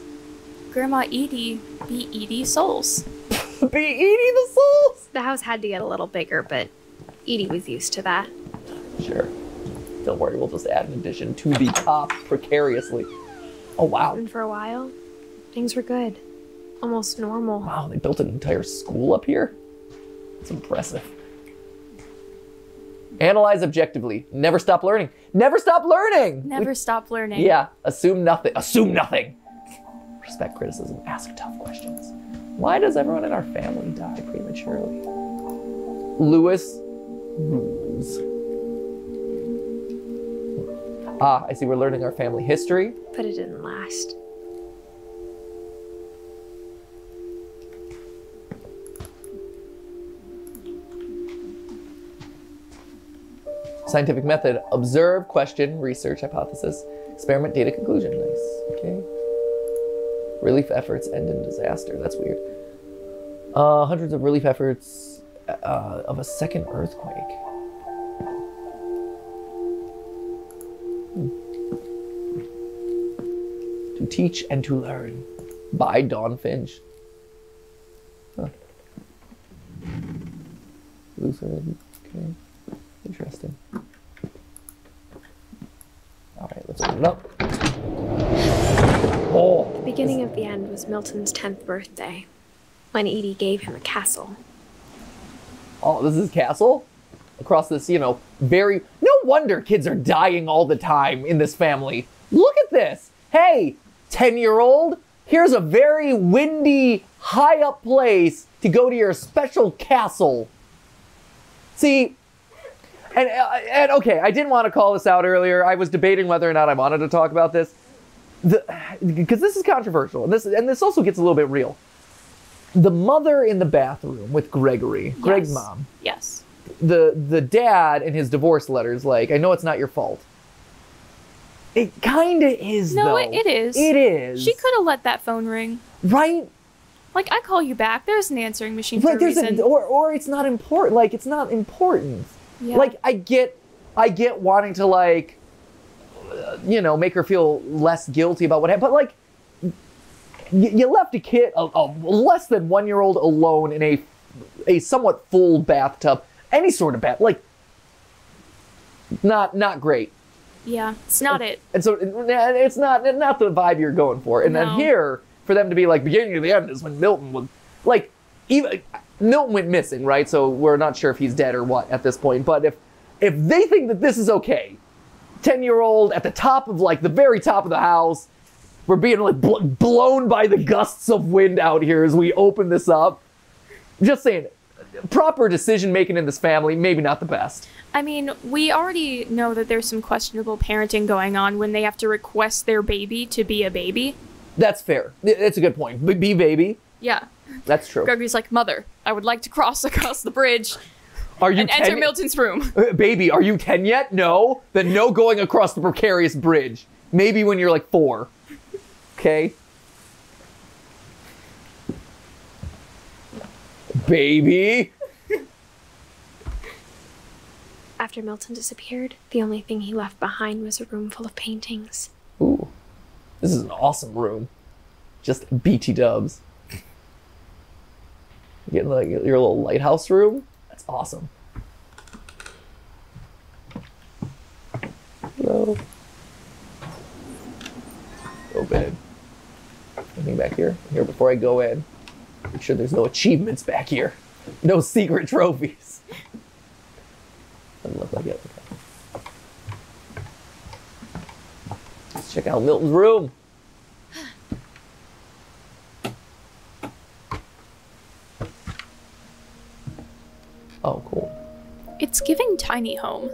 [SPEAKER 3] Grandma Edie be Edie Souls.
[SPEAKER 2] Be Edie the Souls?
[SPEAKER 4] The house had to get a little bigger, but Edie was used to that.
[SPEAKER 2] Sure. Don't worry, we'll just add an addition to the top precariously. Oh wow.
[SPEAKER 4] And for a while, things were good. Almost normal.
[SPEAKER 2] Wow, they built an entire school up here? It's impressive. Analyze objectively. Never stop learning. Never stop learning!
[SPEAKER 3] Never stop learning.
[SPEAKER 2] Yeah, assume nothing. Assume nothing. Respect criticism. Ask tough questions. Why does everyone in our family die prematurely? Lewis rules. Ah, I see we're learning our family history.
[SPEAKER 4] But it didn't last.
[SPEAKER 2] Scientific method. Observe, question, research, hypothesis, experiment, data, conclusion. Nice. Okay. Relief efforts end in disaster. That's weird. Hundreds of relief efforts of a second earthquake. To teach and to learn by Dawn Finch. Huh. Lutheran. Okay. Interesting. All right, let's open it up. Oh!
[SPEAKER 4] The beginning of the end was Milton's 10th birthday, when Edie gave him a castle.
[SPEAKER 2] Oh, this is castle? Across this, very... No wonder kids are dying all the time in this family. Look at this! Hey, 10-year-old, here's a very windy, high-up place to go to your special castle. See... And okay, I didn't want to call this out earlier. I was debating whether or not I wanted to talk about this. Because this is controversial. And this also gets a little bit real. The mother in the bathroom with Gregory, yes. Greg's mom.
[SPEAKER 3] Yes.
[SPEAKER 2] The dad in his divorce letters, like, I know it's not your fault. It kind of is,
[SPEAKER 3] no,
[SPEAKER 2] though.
[SPEAKER 3] It is.
[SPEAKER 2] It is.
[SPEAKER 3] She could have let that phone ring.
[SPEAKER 2] Right?
[SPEAKER 3] Like, I call you back. There's an answering machine for a reason.
[SPEAKER 2] Or it's not important. Like, it's not important. Yeah. Like, I get wanting to, like, make her feel less guilty about what happened. But, like, you left a kid, a less than 1-year-old alone in a somewhat full bathtub. Any sort of bath. Like, not great.
[SPEAKER 3] Yeah, it's not it.
[SPEAKER 2] And so, it's not the vibe you're going for. And then here, for them to be, like, beginning of the end is when Milton was, like, even... Milton went missing, right? So we're not sure if he's dead or what at this point. But if they think that this is okay, 10-year-old at the top of, like, the very top of the house, we're being, like, blown by the gusts of wind out here as we open this up. Just saying, proper decision-making in this family, maybe not the best.
[SPEAKER 3] I mean, we already know that there's some questionable parenting going on when they have to request their baby to be a baby.
[SPEAKER 2] That's fair. It's a good point. Be baby.
[SPEAKER 3] Yeah.
[SPEAKER 2] That's true.
[SPEAKER 3] Gregory's like, Mother, I would like to cross across the bridge
[SPEAKER 2] and
[SPEAKER 3] enter Milton's room.
[SPEAKER 2] Baby, are you 10 yet? No? Then no going across the precarious bridge. Maybe when you're like 4. Okay? Baby!
[SPEAKER 4] After Milton disappeared, the only thing he left behind was a room full of paintings.
[SPEAKER 2] Ooh. This is an awesome room. Just BT dubs. Getting like your little lighthouse room? That's awesome. Hello. Oh, babe. Anything back here? Here, before I go in, make sure there's no achievements back here. No secret trophies. Doesn't look like it. Okay. Let's check out Milton's room. Oh, cool.
[SPEAKER 3] It's giving tiny home.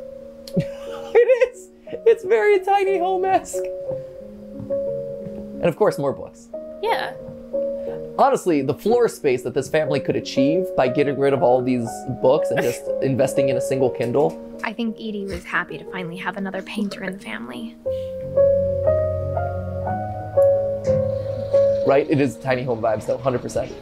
[SPEAKER 2] It is. It's very tiny home-esque. And of course, more books.
[SPEAKER 3] Yeah.
[SPEAKER 2] Honestly, the floor space that this family could achieve by getting rid of all these books and just investing in a single Kindle.
[SPEAKER 4] I think Edie was happy to finally have another painter in the family.
[SPEAKER 2] Right? It is tiny home vibes, though, 100%.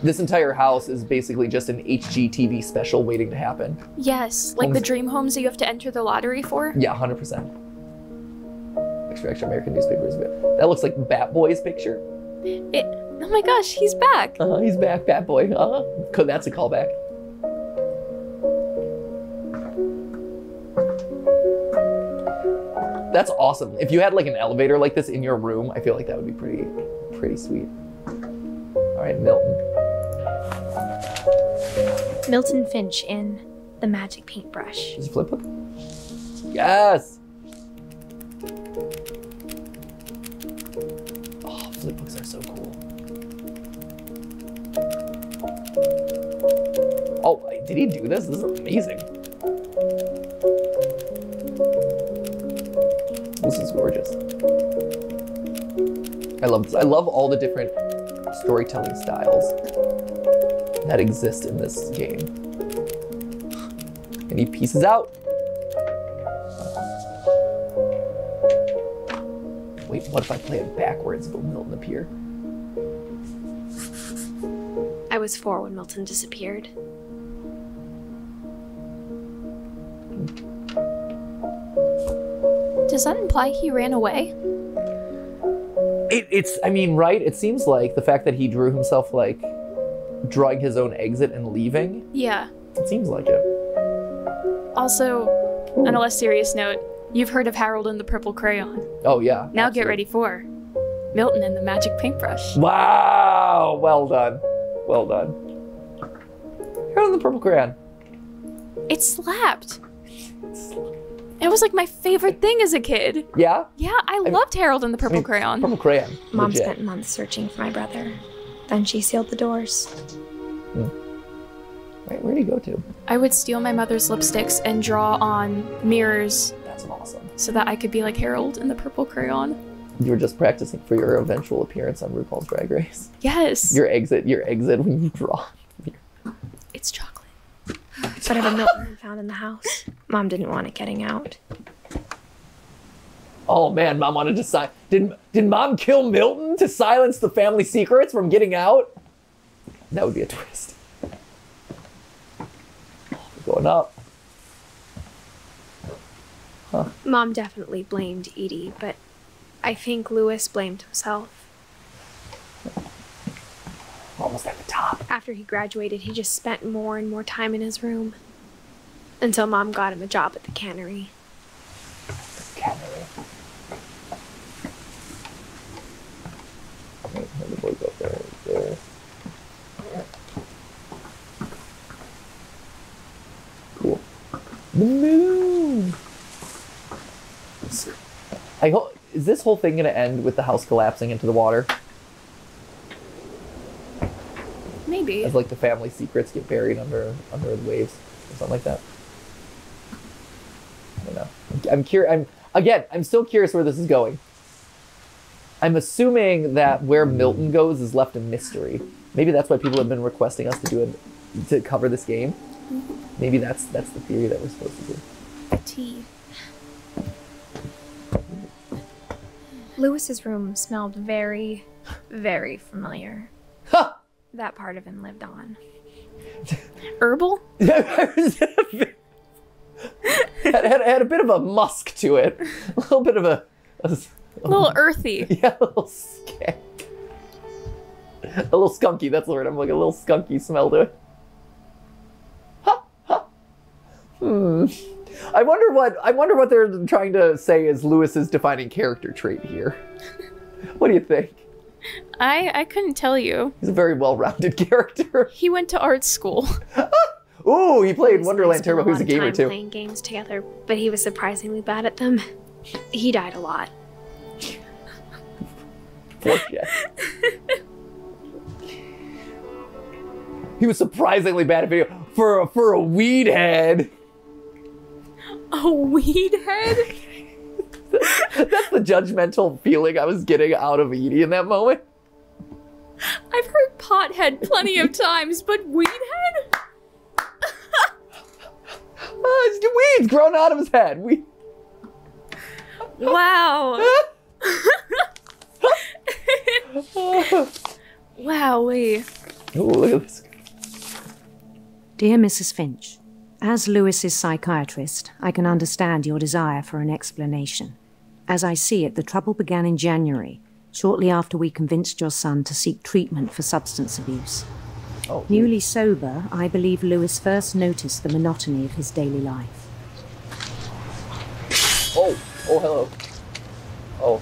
[SPEAKER 2] This entire house is basically just an HGTV special waiting to happen.
[SPEAKER 3] Yes, like the dream homes that you have to enter the lottery for.
[SPEAKER 2] Yeah, 100%. Extra American newspapers. That looks like Bat Boy's picture.
[SPEAKER 3] Oh my gosh, he's back.
[SPEAKER 2] He's back, Bat Boy. That's a callback. That's awesome. If you had like an elevator like this in your room, I feel like that would be pretty sweet. All right, Milton.
[SPEAKER 4] Milton Finch in The Magic Paintbrush.
[SPEAKER 2] Is it flip book? Yes! Oh, flip books are so cool. Oh, did he do this? This is amazing. This is gorgeous. I love this. I love all the different storytelling styles that exist in this game. And he pieces out. Wait, what if I play it backwards? Will Milton appear?
[SPEAKER 4] I was 4 when Milton disappeared.
[SPEAKER 3] Does that imply he ran away?
[SPEAKER 2] I mean, right? It seems like the fact that he drew himself, like, drawing his own exit and leaving.
[SPEAKER 3] Yeah.
[SPEAKER 2] It seems like it.
[SPEAKER 3] Also, on a less serious note, you've heard of Harold and the Purple Crayon.
[SPEAKER 2] Oh, yeah.
[SPEAKER 3] Now get ready for Milton and the Magic Paintbrush.
[SPEAKER 2] Wow! Well done. Well done. Harold and the Purple Crayon.
[SPEAKER 3] It slapped. It was like my favorite thing as a kid.
[SPEAKER 2] Yeah?
[SPEAKER 3] Yeah, I loved Harold and the Purple Crayon.
[SPEAKER 2] Purple Crayon.
[SPEAKER 4] Mom
[SPEAKER 2] Legit.
[SPEAKER 4] spent months searching for my brother. Then she sealed the doors.
[SPEAKER 2] Right, where'd he go to?
[SPEAKER 3] I would steal my mother's lipsticks and draw on mirrors.
[SPEAKER 2] That's awesome.
[SPEAKER 3] So that I could be like Harold and the Purple Crayon.
[SPEAKER 2] You were just practicing for your eventual appearance on RuPaul's Drag Race.
[SPEAKER 3] Yes.
[SPEAKER 2] Your exit when you draw.
[SPEAKER 3] It's chocolate.
[SPEAKER 4] Whatever Milton had found in the house, Mom didn't want it getting out.
[SPEAKER 2] Oh man, Mom wanted to did Mom kill Milton to silence the family secrets from getting out? That would be a twist. We're going up. Huh.
[SPEAKER 4] Mom definitely blamed Edie, but I think Lewis blamed himself.
[SPEAKER 2] Almost at the top.
[SPEAKER 4] After he graduated, he just spent more and more time in his room. Until Mom got him a job at the cannery.
[SPEAKER 2] Cannery. Where the boy go? There. Cool. The moon. I hope. Is this whole thing gonna end with the house collapsing into the water?
[SPEAKER 3] Maybe.
[SPEAKER 2] As like the family secrets get buried under the waves or something like that. I don't know. I'm curious. I'm still curious where this is going. I'm assuming that where Milton goes is left a mystery. Maybe that's why people have been requesting us to cover this game. Maybe that's the theory that we're supposed to do.
[SPEAKER 3] Tea.
[SPEAKER 4] Lewis's room smelled very, very familiar.
[SPEAKER 2] Ha!
[SPEAKER 4] That part of him lived on.
[SPEAKER 3] Herbal?
[SPEAKER 2] had a bit of a musk to it. A little bit of a
[SPEAKER 3] little earthy.
[SPEAKER 2] Yeah, a little skank. A little skunky, that's the word. I'm like a little skunky smell to it. Ha! Ha! I wonder what they're trying to say is Lewis's defining character trait here. What do you think?
[SPEAKER 3] I couldn't tell you.
[SPEAKER 2] He's a very well-rounded character.
[SPEAKER 3] He went to art school.
[SPEAKER 2] Ooh, he played Wonderland Turbo. He was a gamer too.
[SPEAKER 4] Playing games together, but he was surprisingly bad at them. He died a lot.
[SPEAKER 2] Poor shit. He was surprisingly bad at video for a weed head.
[SPEAKER 3] A weed head?
[SPEAKER 2] That's the judgmental feeling I was getting out of Edie in that moment.
[SPEAKER 3] I've heard pothead plenty of times, but weed head?
[SPEAKER 2] Weeds grown out of his head.
[SPEAKER 3] Wow. Wowee.
[SPEAKER 2] Oh, look at this.
[SPEAKER 9] Dear Mrs. Finch, as Lewis's psychiatrist, I can understand your desire for an explanation. As I see it, the trouble began in January, shortly after we convinced your son to seek treatment for substance abuse.
[SPEAKER 2] Oh,
[SPEAKER 9] newly sober, I believe Lewis first noticed the monotony of his daily life.
[SPEAKER 2] Oh, hello. Oh.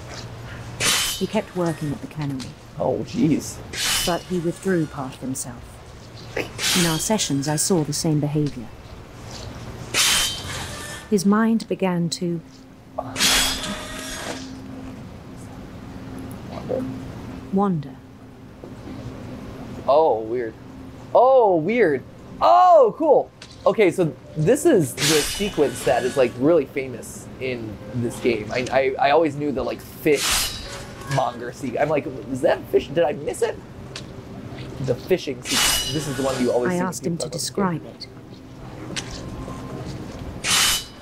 [SPEAKER 9] He kept working at the cannery.
[SPEAKER 2] Oh, jeez.
[SPEAKER 9] But he withdrew part of himself. In our sessions, I saw the same behavior. His mind began to wander.
[SPEAKER 2] Oh, weird. Oh, weird. Oh, cool. Okay, so this is the sequence that is like really famous in this game. I always knew the like fish monger sequence. I'm like, is that fish? Did I miss it? The fishing sequence. This is the one you always see.
[SPEAKER 9] I asked him to describe it.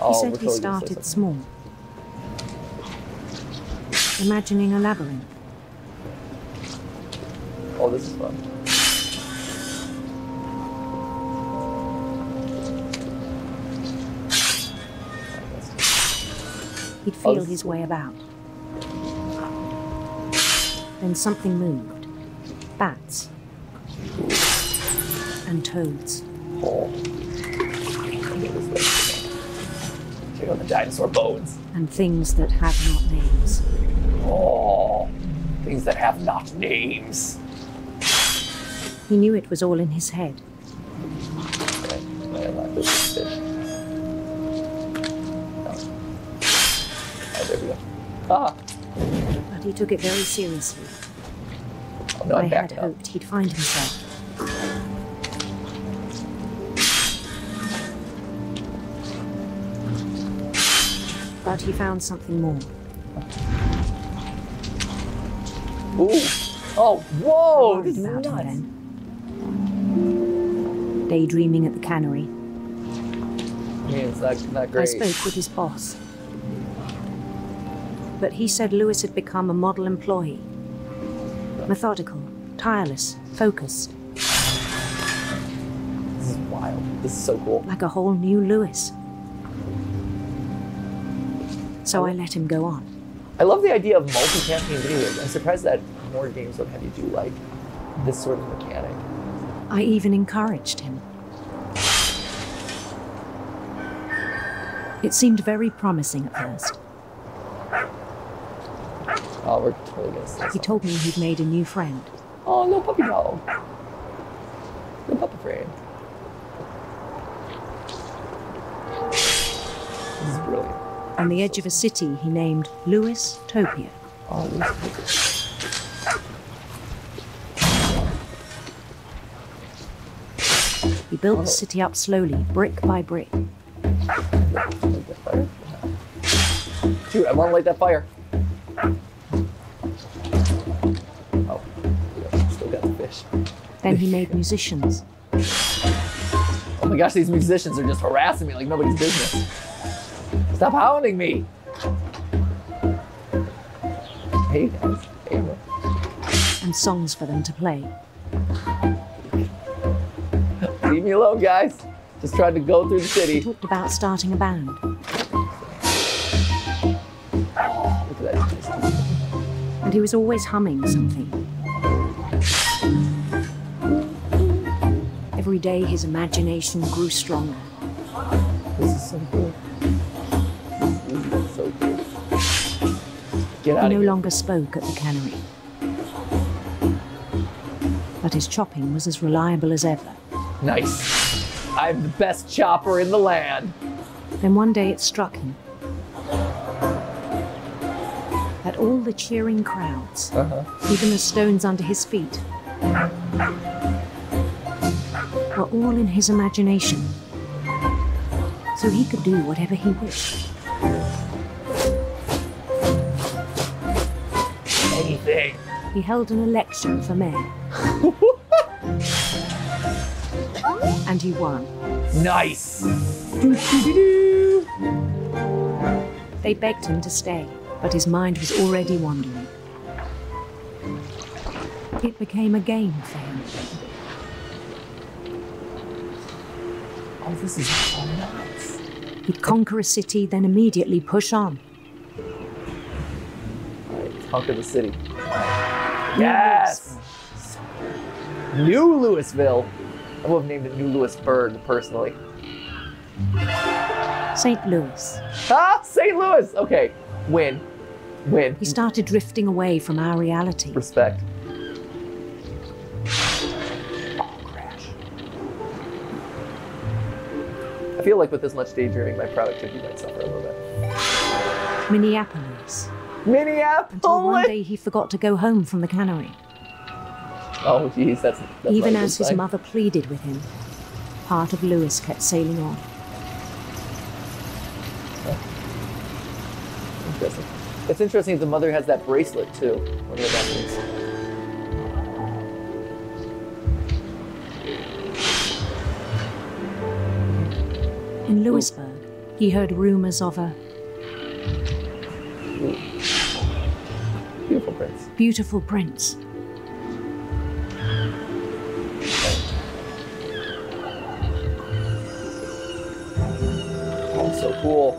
[SPEAKER 2] Oh,
[SPEAKER 9] he said he started small, imagining a labyrinth.
[SPEAKER 2] Oh, this is fun.
[SPEAKER 9] He'd feel his way about. Then something moved. Bats. And toads.
[SPEAKER 2] Oh. Check out the dinosaur bones.
[SPEAKER 9] And things that have not names.
[SPEAKER 2] Oh. Things that have not names.
[SPEAKER 9] He knew it was all in his head.
[SPEAKER 2] Okay. Fish. Oh, there we go. Ah.
[SPEAKER 9] But he took it very seriously.
[SPEAKER 2] Oh, no,
[SPEAKER 9] I had hoped he'd find himself. But he found something more.
[SPEAKER 2] Ooh. Oh, whoa! This is nuts.
[SPEAKER 9] Then. Daydreaming at the cannery.
[SPEAKER 2] I mean, it's not great.
[SPEAKER 9] I spoke with his boss. But he said Lewis had become a model employee. Methodical, tireless, focused.
[SPEAKER 2] This is wild. This is so cool.
[SPEAKER 9] Like a whole new Lewis. So I let him go on.
[SPEAKER 2] I love the idea of multi-campaign video games. I'm surprised that more games don't have you do like this sort of mechanic.
[SPEAKER 9] I even encouraged him. It seemed very promising at first.
[SPEAKER 2] Oh, we're totally gonna see.
[SPEAKER 9] He told me he'd made a new friend.
[SPEAKER 2] Oh, no puppy dog. No puppy friend. This is brilliant.
[SPEAKER 9] On the edge of a city he named Lewis Topia.
[SPEAKER 2] Oh, Lewis.
[SPEAKER 9] He built the city up slowly, brick by brick.
[SPEAKER 2] Dude, I want to light that fire. Oh, still got the fish.
[SPEAKER 9] Then he made musicians.
[SPEAKER 2] Oh my gosh, these musicians are just harassing me like nobody's business. Stop hounding me. Hey guys, camera.
[SPEAKER 9] And songs for them to play.
[SPEAKER 2] Leave me alone, guys. Just tried to go through the city.
[SPEAKER 9] He talked about starting a band.
[SPEAKER 2] Look at that.
[SPEAKER 9] And he was always humming something. Every day his imagination grew stronger.
[SPEAKER 2] This is so cool. This is so cool. Get out
[SPEAKER 9] He
[SPEAKER 2] of
[SPEAKER 9] no
[SPEAKER 2] here.
[SPEAKER 9] longer spoke at the cannery. But his chopping was as reliable as ever.
[SPEAKER 2] Nice. I'm the best chopper in the land.
[SPEAKER 9] Then one day it struck him that all the cheering crowds, even the stones under his feet, were all in his imagination. So he could do whatever he wished.
[SPEAKER 2] Anything.
[SPEAKER 9] He held an election for mayor. And he won.
[SPEAKER 2] Nice.
[SPEAKER 9] They begged him to stay, but his mind was already wandering. It became a game for him.
[SPEAKER 2] Oh, this is so nuts.
[SPEAKER 9] He'd conquer a city, then immediately push on.
[SPEAKER 2] All right, conquer the city. Yes! New Louisville. I would have named it New Louisburg, personally.
[SPEAKER 9] St. Louis.
[SPEAKER 2] Ah, St. Louis! Okay, win. Win.
[SPEAKER 9] He started drifting away from our reality.
[SPEAKER 2] Respect. Oh, crash. I feel like with this much daydreaming, my productivity might suffer a little bit.
[SPEAKER 9] Minneapolis.
[SPEAKER 2] Minneapolis!
[SPEAKER 9] Until one day he forgot to go home from the cannery.
[SPEAKER 2] Oh, geez, that's
[SPEAKER 9] Even
[SPEAKER 2] not a
[SPEAKER 9] as
[SPEAKER 2] good
[SPEAKER 9] his
[SPEAKER 2] sign.
[SPEAKER 9] mother pleaded with him, part of Louis kept sailing on.
[SPEAKER 2] Interesting. It's interesting the mother has that bracelet too. I wonder what that means.
[SPEAKER 9] In Louisburg, he heard rumors of a
[SPEAKER 2] Beautiful prince.
[SPEAKER 9] beautiful prince.
[SPEAKER 2] Oh, so cool.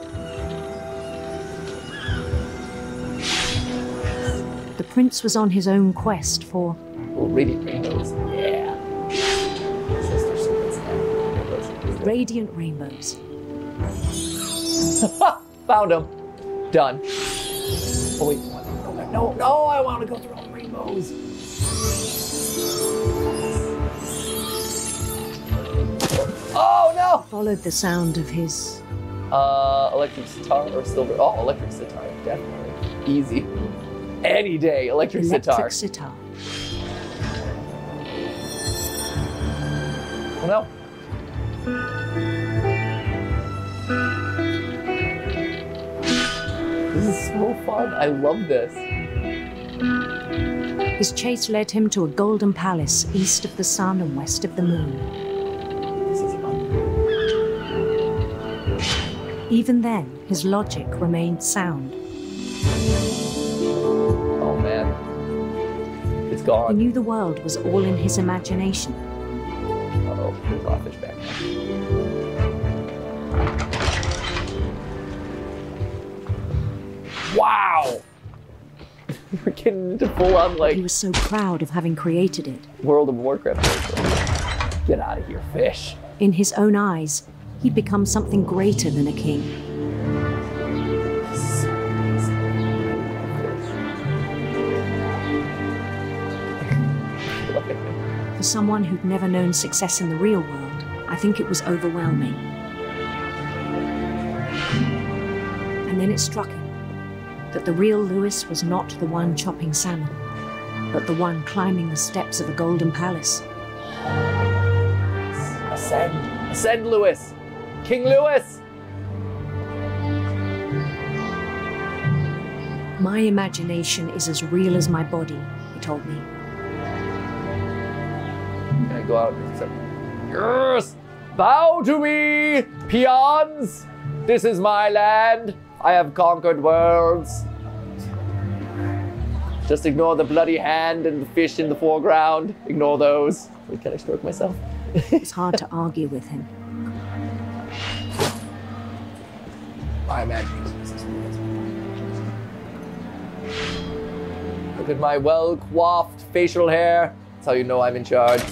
[SPEAKER 9] The prince was on his own quest for
[SPEAKER 2] Oh, radiant rainbows. Yeah. Sister serpents. Rainbows.
[SPEAKER 9] radiant rainbows.
[SPEAKER 2] Found him. Done. Oh wait, no, I want to go through all the rainbows. Oh no!
[SPEAKER 9] Followed the sound of his
[SPEAKER 2] Electric sitar or silver? Oh, electric sitar, definitely. Easy. Any day, electric sitar.
[SPEAKER 9] sitar.
[SPEAKER 2] Oh no. This is so fun. I love this.
[SPEAKER 9] His chase led him to a golden palace east of the sun and west of the moon.
[SPEAKER 2] This is fun.
[SPEAKER 9] Even then, his logic remained sound.
[SPEAKER 2] Oh man. It's
[SPEAKER 9] He
[SPEAKER 2] gone.
[SPEAKER 9] knew the world was all in his imagination.
[SPEAKER 2] Uh-oh, there's a lot of fish back now. Wow! We're getting into full-on,
[SPEAKER 9] He
[SPEAKER 2] like,
[SPEAKER 9] was so proud of having created it.
[SPEAKER 2] World of Warcraft territory. Get out of here, fish.
[SPEAKER 9] In his own eyes, he'd become something greater than a king.
[SPEAKER 2] Look at me.
[SPEAKER 9] For someone who'd never known success in the real world, I think it was overwhelming. And then it struck him that the real Louis was not the one chopping salmon, but the one climbing the steps of a golden palace.
[SPEAKER 2] Ascend. Ascend, Louis. King Louis.
[SPEAKER 9] My imagination is as real as my body, he told me.
[SPEAKER 2] Can I go out and accept? Yes! Bow to me, peons! This is my land. I have conquered worlds. Just ignore the bloody hand and the fish in the foreground. Ignore those. Wait, can I stroke myself?
[SPEAKER 9] It's hard to argue with him.
[SPEAKER 2] My imagination is weird. Look at my well-coiffed facial hair. That's how you know I'm in charge.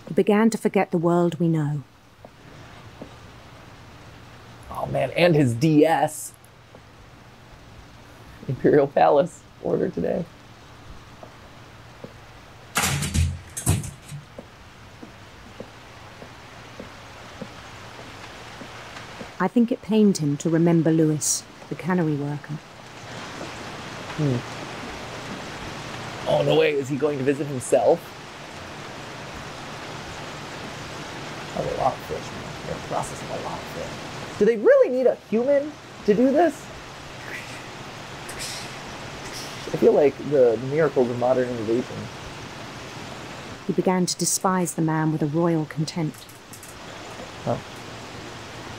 [SPEAKER 9] He began to forget the world we know.
[SPEAKER 2] Oh man, and his DS. Imperial Palace, order today.
[SPEAKER 9] I think it pained him to remember Lewis, the cannery worker.
[SPEAKER 2] Oh, no way. Is he going to visit himself? Oh, a lot of fish, man. They're processing a lot of fish. Do they really need a human to do this? I feel like the miracles of modern innovation.
[SPEAKER 9] He began to despise the man with a royal contempt.
[SPEAKER 2] Oh.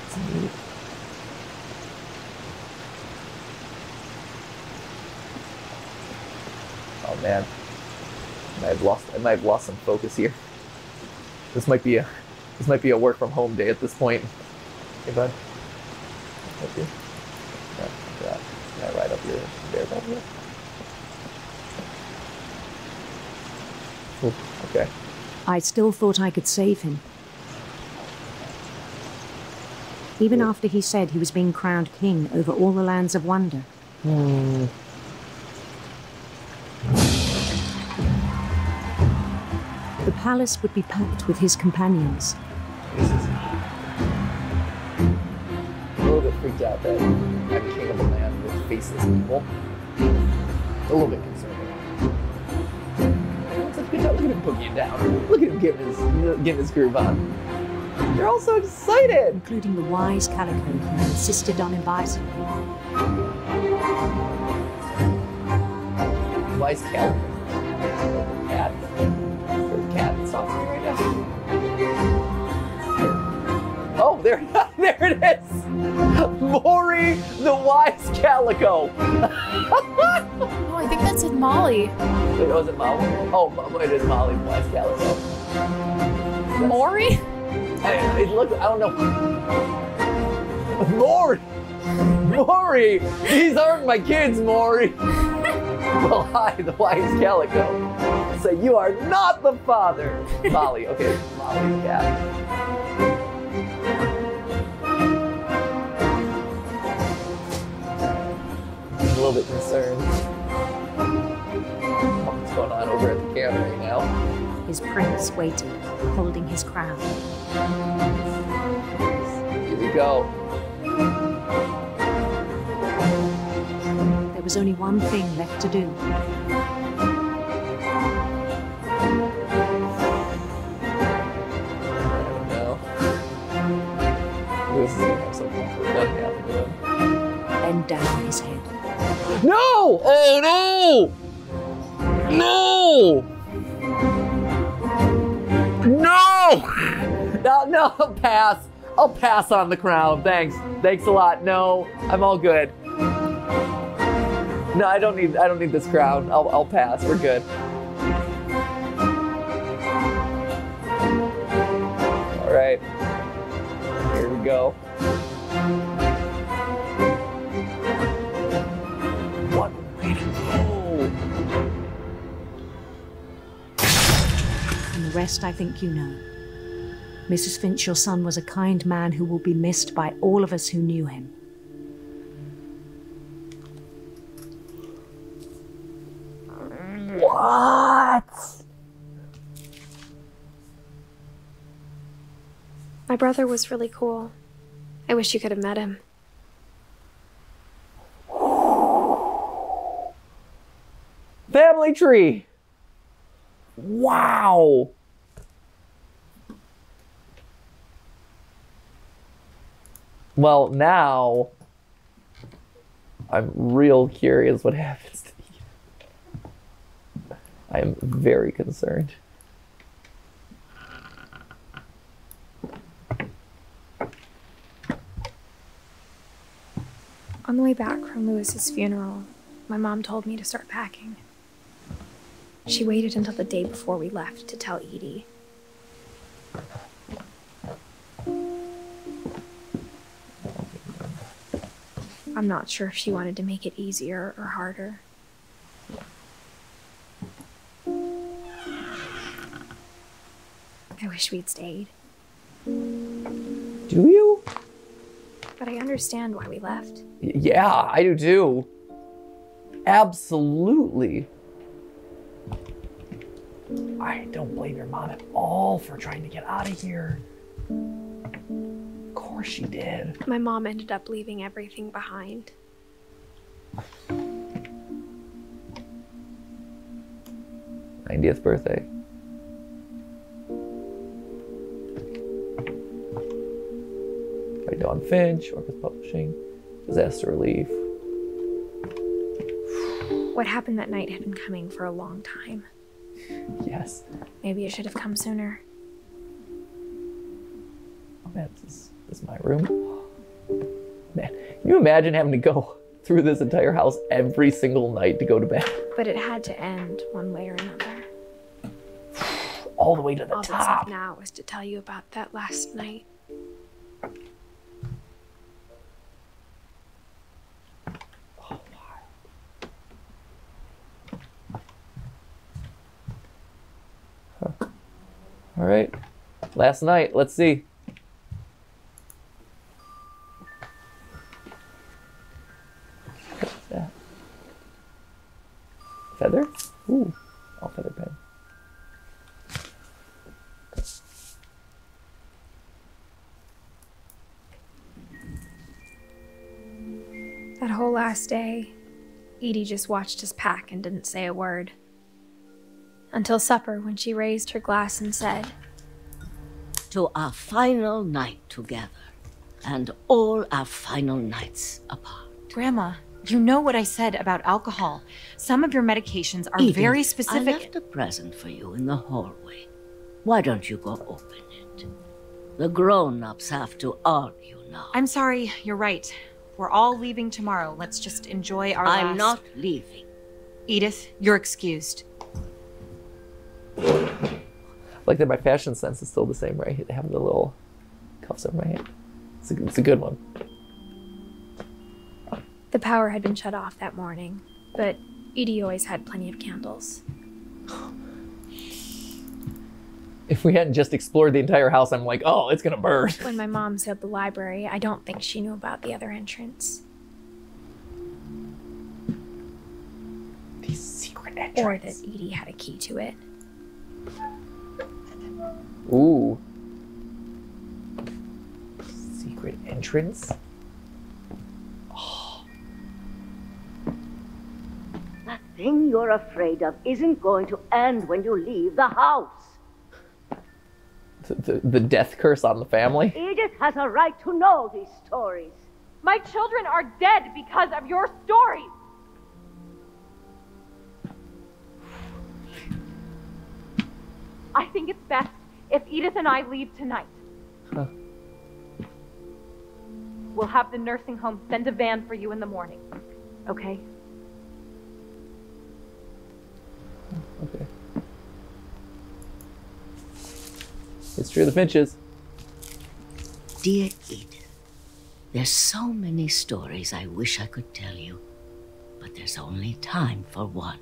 [SPEAKER 2] That's neat. Oh man. I might have lost some focus here. This might be a work from home day at this point. Hey bud. Help you? Yeah, can I ride up your bear bed here? Ooh, okay.
[SPEAKER 9] I still thought I could save him. Even after he said he was being crowned king over all the lands of wonder. The palace would be packed with his companions.
[SPEAKER 2] I'm a little bit freaked out that I'm king of a land with faceless people. A little bit concerned. Good job. Look at him boogie down. Look at him getting his groove on. They're all so excited!
[SPEAKER 9] Including the wise Calico who insisted on inviting him.
[SPEAKER 2] Wise Calico? Cat? Cat that's talking right now? Oh, there it is! Maury the Wise Calico!
[SPEAKER 3] Oh, I think that said Molly.
[SPEAKER 2] Wait, was it Molly? Oh, it is Molly the Wise Calico.
[SPEAKER 3] Maury?
[SPEAKER 2] It looked, I don't know. Maury! These aren't my kids, Maury! Well, hi, the Wise Calico. Say, you are not the father! Molly, okay, Molly the cat. I'm a little bit concerned. What's going on over at the camera right now?
[SPEAKER 9] His prince waited, holding his crown.
[SPEAKER 2] Here we go.
[SPEAKER 9] There was only one thing left to do.
[SPEAKER 2] No. This is gonna have some comfort.
[SPEAKER 9] Bend down his head.
[SPEAKER 2] No! Oh no! No! No! No, pass. I'll pass on the crown. Thanks. Thanks a lot. No, I'm all good. No, I don't need this crown. I'll pass. We're good. All right. Here we go. One way to go.
[SPEAKER 9] And the rest I think you know. Mrs. Finch, your son was a kind man who will be missed by all of us who knew him.
[SPEAKER 2] What?
[SPEAKER 4] My brother was really cool. I wish you could have met him.
[SPEAKER 2] Family tree. Wow. Well, now I'm real curious what happens to Edith. I am very concerned.
[SPEAKER 4] On the way back from Lewis's funeral, my mom told me to start packing. She waited until the day before we left to tell Edie. I'm not sure if she wanted to make it easier or harder. I wish we'd stayed.
[SPEAKER 2] Do you?
[SPEAKER 4] But I understand why we left.
[SPEAKER 2] Yeah, I do too. Absolutely. I don't blame your mom at all for trying to get out of here. Of course she did.
[SPEAKER 4] My mom ended up leaving everything behind.
[SPEAKER 2] 90th birthday. By Dawn Finch, Orcus Publishing, Disaster Relief.
[SPEAKER 4] What happened that night had been coming for a long time.
[SPEAKER 2] Yes.
[SPEAKER 4] Maybe it should have come sooner.
[SPEAKER 2] Oh man, this is my room. Man, can you imagine having to go through this entire house every single night to go to bed?
[SPEAKER 4] But it had to end one way or another.
[SPEAKER 2] All the way to the
[SPEAKER 4] All
[SPEAKER 2] top.
[SPEAKER 4] that's left now is to tell you about that last night.
[SPEAKER 2] All right, last night, let's see. What's that? Feather? Ooh, all feather pen.
[SPEAKER 4] That whole last day, Edie just watched us pack and didn't say a word. Until supper, when she raised her glass and said,
[SPEAKER 10] "To our final night together, and all our final nights apart."
[SPEAKER 11] Grandma, you know what I said about alcohol. Some of your medications are
[SPEAKER 10] Edith,
[SPEAKER 11] very
[SPEAKER 10] I
[SPEAKER 11] specific.
[SPEAKER 10] left a present for you in the hallway. Why don't you go open it? The grown-ups have to argue now.
[SPEAKER 11] I'm sorry, you're right. We're all leaving tomorrow. Let's just enjoy our
[SPEAKER 10] I'm not leaving.
[SPEAKER 11] Edith, you're excused.
[SPEAKER 2] Like that my fashion sense is still the same, right? They have the little cuffs over my hand. It's a good one.
[SPEAKER 4] the power had been shut off that morning, but Edie always had plenty of candles.
[SPEAKER 2] If we hadn't just explored the entire house, I'm like, oh, it's gonna burn.
[SPEAKER 4] When my mom sealed the library, I don't think she knew about the other entrance.
[SPEAKER 2] These secret entrances.
[SPEAKER 4] Or that Edie had a key to it.
[SPEAKER 2] Ooh. Secret entrance?
[SPEAKER 10] Oh. That thing you're afraid of isn't going to end when you leave the house.
[SPEAKER 2] The death curse on the family?
[SPEAKER 10] Edith has a right to know these stories.
[SPEAKER 7] My children are dead because of your stories. I think it's best if Edith and I leave tonight.
[SPEAKER 2] Huh.
[SPEAKER 7] We'll have the nursing home send a van for you in the morning. Okay?
[SPEAKER 2] Okay. History of the Finches.
[SPEAKER 10] Dear Edith, there's so many stories I wish I could tell you, but there's only time for one.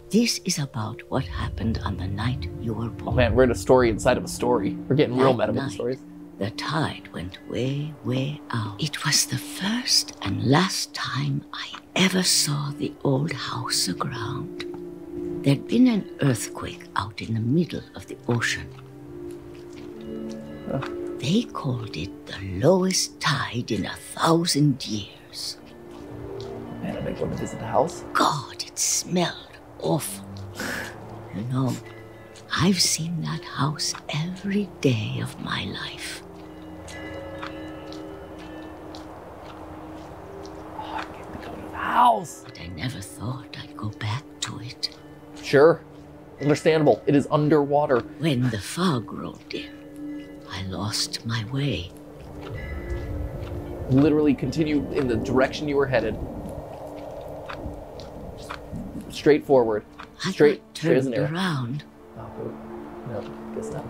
[SPEAKER 10] This is about what happened on the night you were born.
[SPEAKER 2] Oh man, we're in a story inside of a story. We're getting real meta with the stories.
[SPEAKER 10] The tide went way, way out. It was the first and last time I ever saw the old house aground. There'd been an earthquake out in the middle of the ocean. They called it the lowest tide in 1,000 years.
[SPEAKER 2] Man, I think want to visit the house.
[SPEAKER 10] God, it smelled awful. You know, I've seen that house every day of my life.
[SPEAKER 2] Oh, I get to go to the house. Sure. Understandable. It is underwater.
[SPEAKER 10] When the fog rolled in, I lost my way.
[SPEAKER 2] Literally continue in the direction you were headed. Straight forward. Straight as an arrow.
[SPEAKER 10] Around.
[SPEAKER 2] Oh, no, guess not.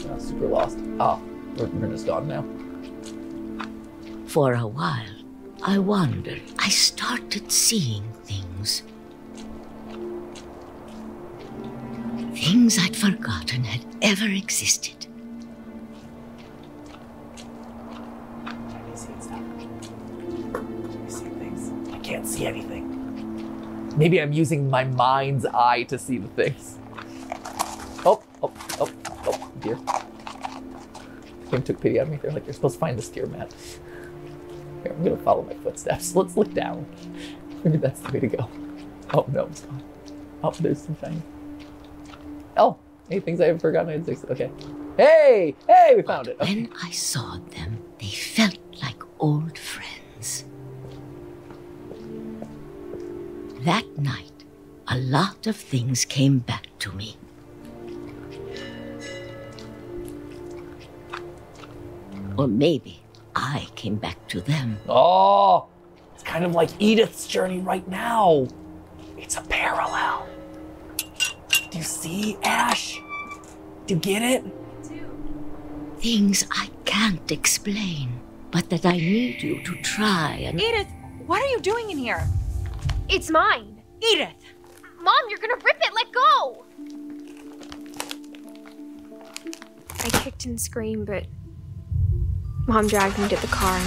[SPEAKER 2] Oh, super lost. Ah, we're just gone now.
[SPEAKER 10] For a while, I wondered. I started seeing things. Things I'd forgotten had ever existed.
[SPEAKER 2] I can't see anything. Maybe I'm using my mind's eye to see the things. Oh, deer. The game took pity on me. They're like, you're supposed to find this deer, Matt. Here, I'm gonna follow my footsteps. Let's look down. Maybe that's the way to go. Oh, no, it's gone. Oh, there's some shiny. Oh, hey, things I have forgotten I had fixed. Okay. Hey, we found it. Okay.
[SPEAKER 10] When I saw them, they felt like old friends. That night, a lot of things came back to me. Or maybe I came back to them.
[SPEAKER 2] Oh, it's kind of like Edith's journey right now. It's a parallel. Do you see, Ash? Do you get it?
[SPEAKER 10] Things I can't explain, but that I need you to try and...
[SPEAKER 11] Edith, what are you doing in here?
[SPEAKER 4] It's mine.
[SPEAKER 11] Edith!
[SPEAKER 4] Mom, you're gonna rip it. Let go! I kicked and screamed, but Mom dragged me to the car.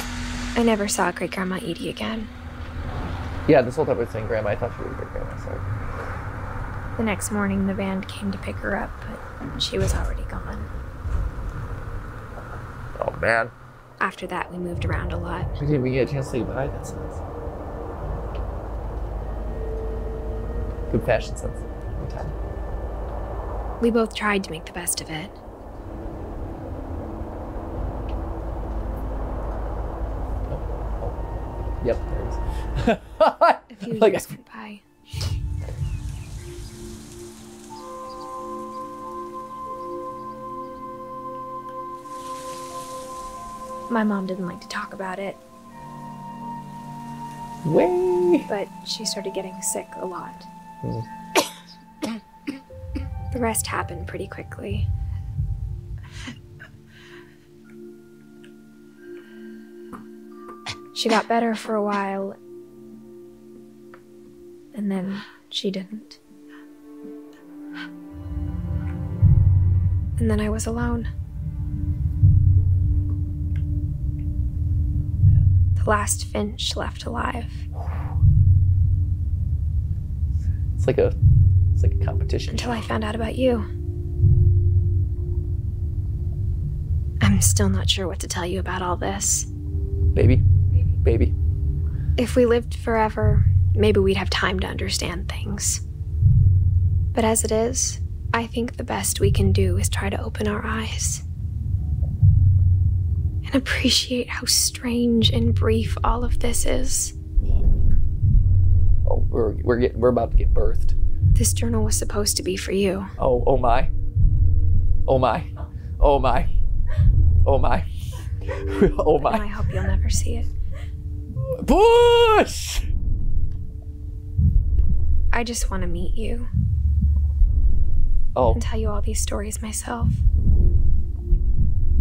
[SPEAKER 4] I never saw Great Grandma Edie again.
[SPEAKER 2] Yeah, this whole time I was saying Grandma. I thought she was Great Grandma. Sorry.
[SPEAKER 4] The next morning, the band came to pick her up, but she was already gone.
[SPEAKER 2] Oh, man.
[SPEAKER 4] After that, we moved around a lot.
[SPEAKER 2] We didn't even get a chance to say goodbye. That's nice. Good fashion sense. Good time.
[SPEAKER 4] We both tried to make the best of it.
[SPEAKER 2] Yep, there it is.
[SPEAKER 4] A few years went by. My mom didn't like to talk about it. But she started getting sick a lot. The rest happened pretty quickly. She got better for a while, and then she didn't. And then I was alone. The last Finch left alive.
[SPEAKER 2] It's like a competition.
[SPEAKER 4] Until I found out about you. I'm still not sure what to tell you about all this.
[SPEAKER 2] Baby.
[SPEAKER 4] If we lived forever, maybe we'd have time to understand things. But as it is, I think the best we can do is try to open our eyes and appreciate how strange and brief all of this is.
[SPEAKER 2] Oh, we're about to get birthed.
[SPEAKER 4] This journal was supposed to be for you.
[SPEAKER 2] Oh my. Oh my. Oh my. Oh my. Oh my.
[SPEAKER 4] And I hope you'll never see it.
[SPEAKER 2] Push!
[SPEAKER 4] I just want to meet you.
[SPEAKER 2] Oh.
[SPEAKER 4] And tell you all these stories myself.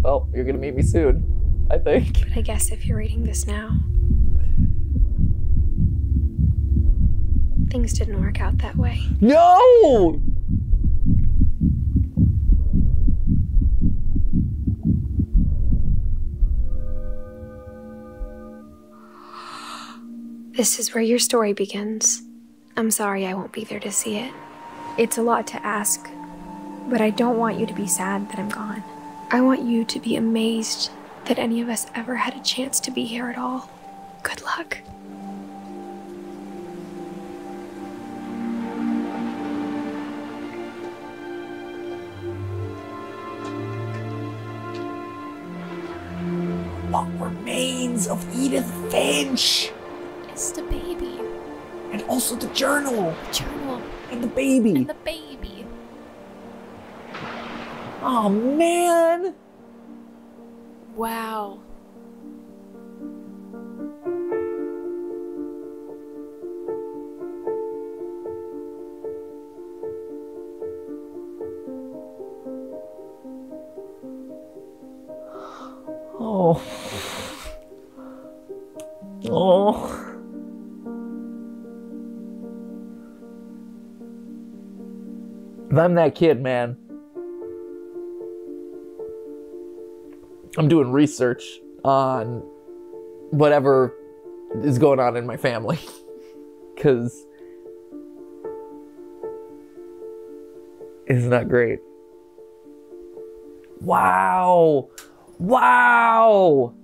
[SPEAKER 2] Well, you're gonna meet me soon, I think.
[SPEAKER 4] But I guess if you're reading this now, things didn't work out that way.
[SPEAKER 2] No!
[SPEAKER 4] This is where your story begins. I'm sorry I won't be there to see it. It's a lot to ask, but I don't want you to be sad that I'm gone. I want you to be amazed that any of us ever had a chance to be here at all. Good luck.
[SPEAKER 2] What remains Remains of Edith Finch.
[SPEAKER 3] It's the baby.
[SPEAKER 2] And also the journal.
[SPEAKER 3] The journal.
[SPEAKER 2] And the baby.
[SPEAKER 3] And the baby.
[SPEAKER 2] Oh, man.
[SPEAKER 3] Wow.
[SPEAKER 2] Oh. Oh. If I'm that kid, man, I'm doing research on whatever is going on in my family. Because it's not great. Wow. Wow.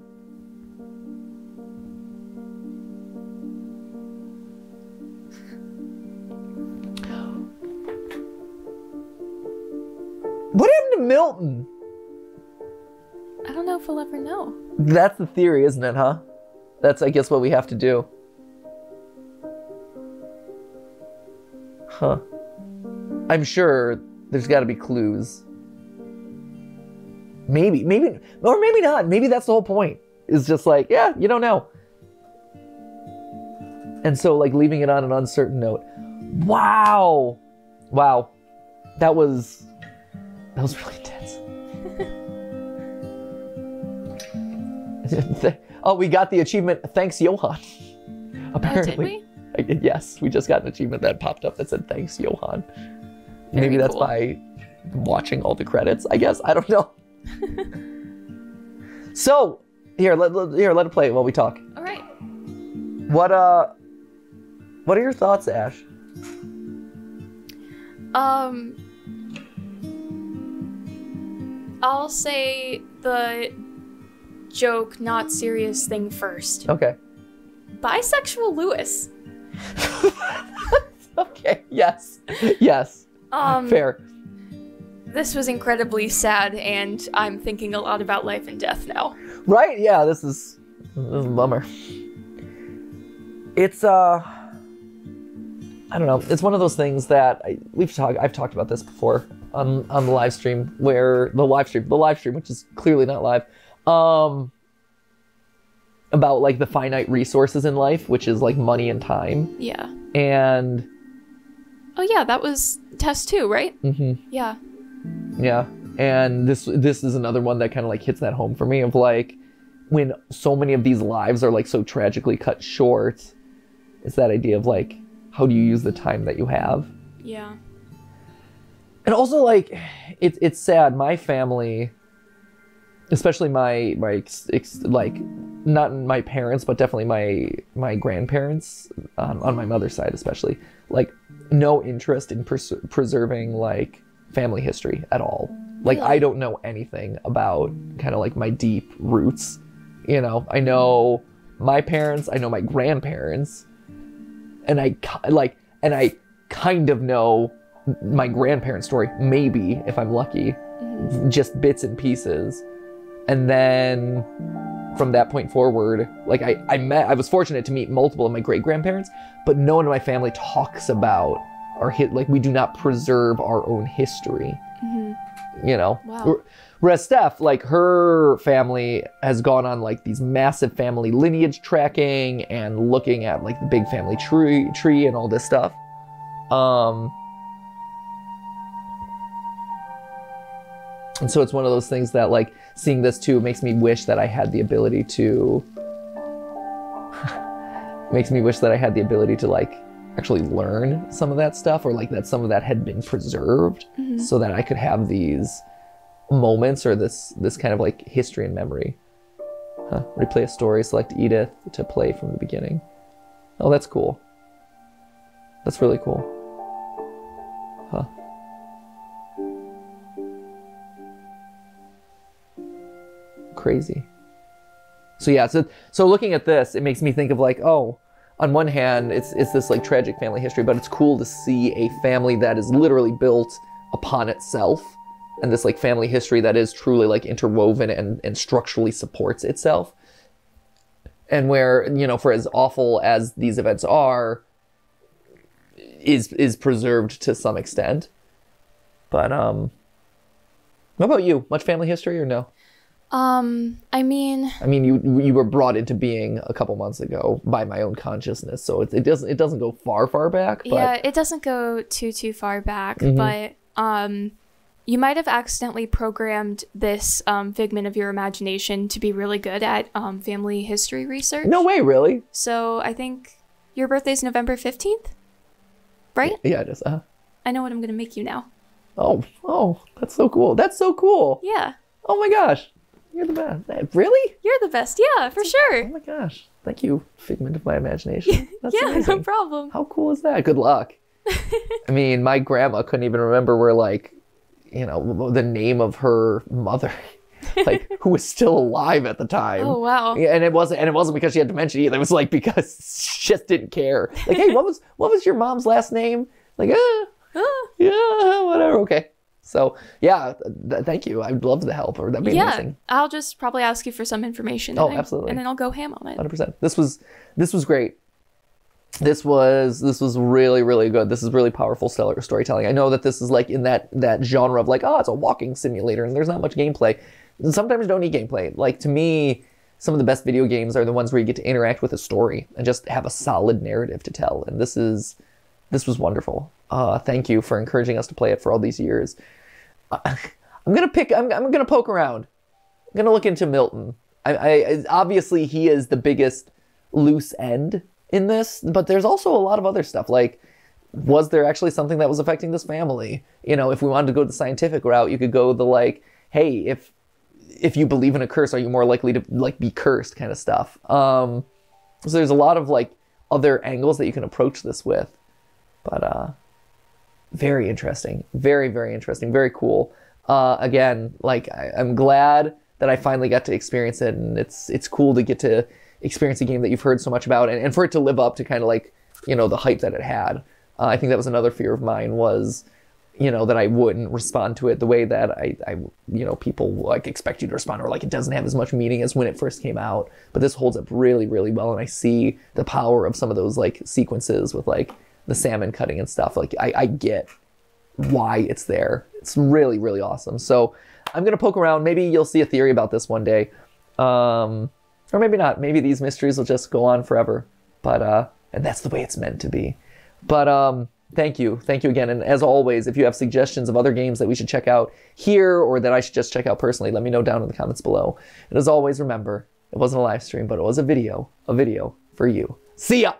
[SPEAKER 2] What happened to Milton?
[SPEAKER 3] I don't know if we'll ever know.
[SPEAKER 2] That's the theory, isn't it, huh? That's, I guess, what we have to do. Huh. I'm sure there's got to be clues. Maybe, or maybe not. Maybe that's the whole point. Is just like, yeah, you don't know. And so, like, leaving it on an uncertain note. Wow. Wow. That was really intense. Oh, we got the achievement. Thanks, Johan. Apparently.
[SPEAKER 3] Did we?
[SPEAKER 2] Yes, we just got an achievement that popped up that said, thanks, Johan. Maybe that's
[SPEAKER 3] cool.
[SPEAKER 2] by watching all the credits, I guess. I don't know. So, here, let it play while we talk.
[SPEAKER 3] All right.
[SPEAKER 2] What are your thoughts, Ash?
[SPEAKER 3] I'll say the joke, not serious thing first.
[SPEAKER 2] Okay.
[SPEAKER 3] Bisexual Lewis.
[SPEAKER 2] Okay, yes. Yes. Fair.
[SPEAKER 3] This was incredibly sad, and I'm thinking a lot about life and death now.
[SPEAKER 2] Right? Yeah, this is a bummer. It's I don't know. It's one of those things that I've talked about this before on the live stream, where the live stream, which is clearly not live, about like the finite resources in life, which is like money and time.
[SPEAKER 3] Yeah.
[SPEAKER 2] And
[SPEAKER 3] oh yeah, that was test 2, right?
[SPEAKER 2] Mm-hmm.
[SPEAKER 3] Yeah.
[SPEAKER 2] Yeah. And this is another one that kind of like hits that home for me, of like when so many of these lives are like so tragically cut short. It's that idea of like, how do you use the time that you have?
[SPEAKER 3] Yeah.
[SPEAKER 2] And also, like, it's sad. My family, especially my like, not my parents, but definitely my grandparents on my mother's side, especially, like, no interest in preserving like family history at all. Like,
[SPEAKER 3] really?
[SPEAKER 2] I don't know anything about kind of like my deep roots. You know, I know my parents, I know my grandparents, and I kind of know my grandparents' story, maybe, if I'm lucky, just bits and pieces. And then from that point forward, like I was fortunate to meet multiple of my great-grandparents, but no one in my family talks about our like, we do not preserve our own history. Mm-hmm. You know?
[SPEAKER 3] Wow.
[SPEAKER 2] Whereas Steph, like, her family has gone on like these massive family lineage tracking and looking at like the big family tree and all this stuff. And so it's one of those things that, like, seeing this too makes me wish that I had the ability to like actually learn some of that stuff, or like that some of that had been preserved, so that I could have these moments or this kind of like history and memory. Replay a story, select Edith to play from the beginning. Oh, that's cool. That's really cool. Huh. Crazy. So yeah, so looking at this, it makes me think of like, oh, on one hand, it's this like tragic family history, but it's cool to see a family that is literally built upon itself, and this like family history that is truly like interwoven and structurally supports itself. and where, you know, for as awful as these events are, is preserved to some extent. But what about you? Much family history or no?
[SPEAKER 3] I mean,
[SPEAKER 2] you were brought into being a couple months ago by my own consciousness, so it doesn't go far back. But...
[SPEAKER 3] yeah, it doesn't go too far back.
[SPEAKER 2] Mm-hmm.
[SPEAKER 3] But you might have accidentally programmed this figment of your imagination to be really good at family history research.
[SPEAKER 2] No way, really?
[SPEAKER 3] So I think your birthday's November 15th, right?
[SPEAKER 2] Yeah, it is.
[SPEAKER 3] I know what I'm gonna make you now.
[SPEAKER 2] Oh, that's so cool. That's so cool.
[SPEAKER 3] Yeah.
[SPEAKER 2] Oh my gosh. You're the best. Really?
[SPEAKER 3] You're the best. Yeah, for sure.
[SPEAKER 2] Oh my gosh. Thank you, figment of my imagination. That's
[SPEAKER 3] yeah,
[SPEAKER 2] amazing.
[SPEAKER 3] no problem.
[SPEAKER 2] How cool is that? Good luck. I mean, my grandma couldn't even remember where, like, you know, the name of her mother, like, who was still alive at the time.
[SPEAKER 3] Oh, wow.
[SPEAKER 2] Yeah, and it wasn't because she had dementia either. It was like because she just didn't care. Like, hey, what was your mom's last name? Like, yeah, whatever. Okay. So yeah, thank you. I'd love the help. Or that'd be amazing.
[SPEAKER 3] I'll just probably ask you for some information.
[SPEAKER 2] Absolutely.
[SPEAKER 3] And then I'll go ham on it.
[SPEAKER 2] 100%. This was great. This was really good. This is really powerful storytelling. I know that this is like in that genre of like, oh, it's a walking simulator and there's not much gameplay. Sometimes you don't need gameplay. Like, to me, some of the best video games are the ones where you get to interact with a story and just have a solid narrative to tell. And this was wonderful. Thank you for encouraging us to play it for all these years. I'm gonna poke around. I'm gonna look into Milton. I obviously he is the biggest loose end in this, but there's also a lot of other stuff. Like, was there actually something that was affecting this family? You know, if we wanted to go the scientific route, you could go the like, hey, if you believe in a curse, are you more likely to like be cursed kind of stuff. So there's a lot of like other angles that you can approach this with. But very interesting, very interesting, very cool. Again, like I'm glad that I finally got to experience it, and it's cool to get to experience a game that you've heard so much about, and for it to live up to kind of like, you know, the hype that it had. I think that was another fear of mine was, you know, that I wouldn't respond to it the way that I you know, people like expect you to respond, or like it doesn't have as much meaning as when it first came out. But this holds up really well, and I see the power of some of those like sequences with like the salmon cutting and stuff. Like I get why it's there. It's really awesome. So I'm gonna poke around. Maybe you'll see a theory about this one day, or maybe not. Maybe these mysteries will just go on forever. But and that's the way it's meant to be. But thank you again. And as always, if you have suggestions of other games that we should check out here or that I should just check out personally, let me know down in the comments below. And as always, remember, it wasn't a live stream, but it was a video for you. See ya.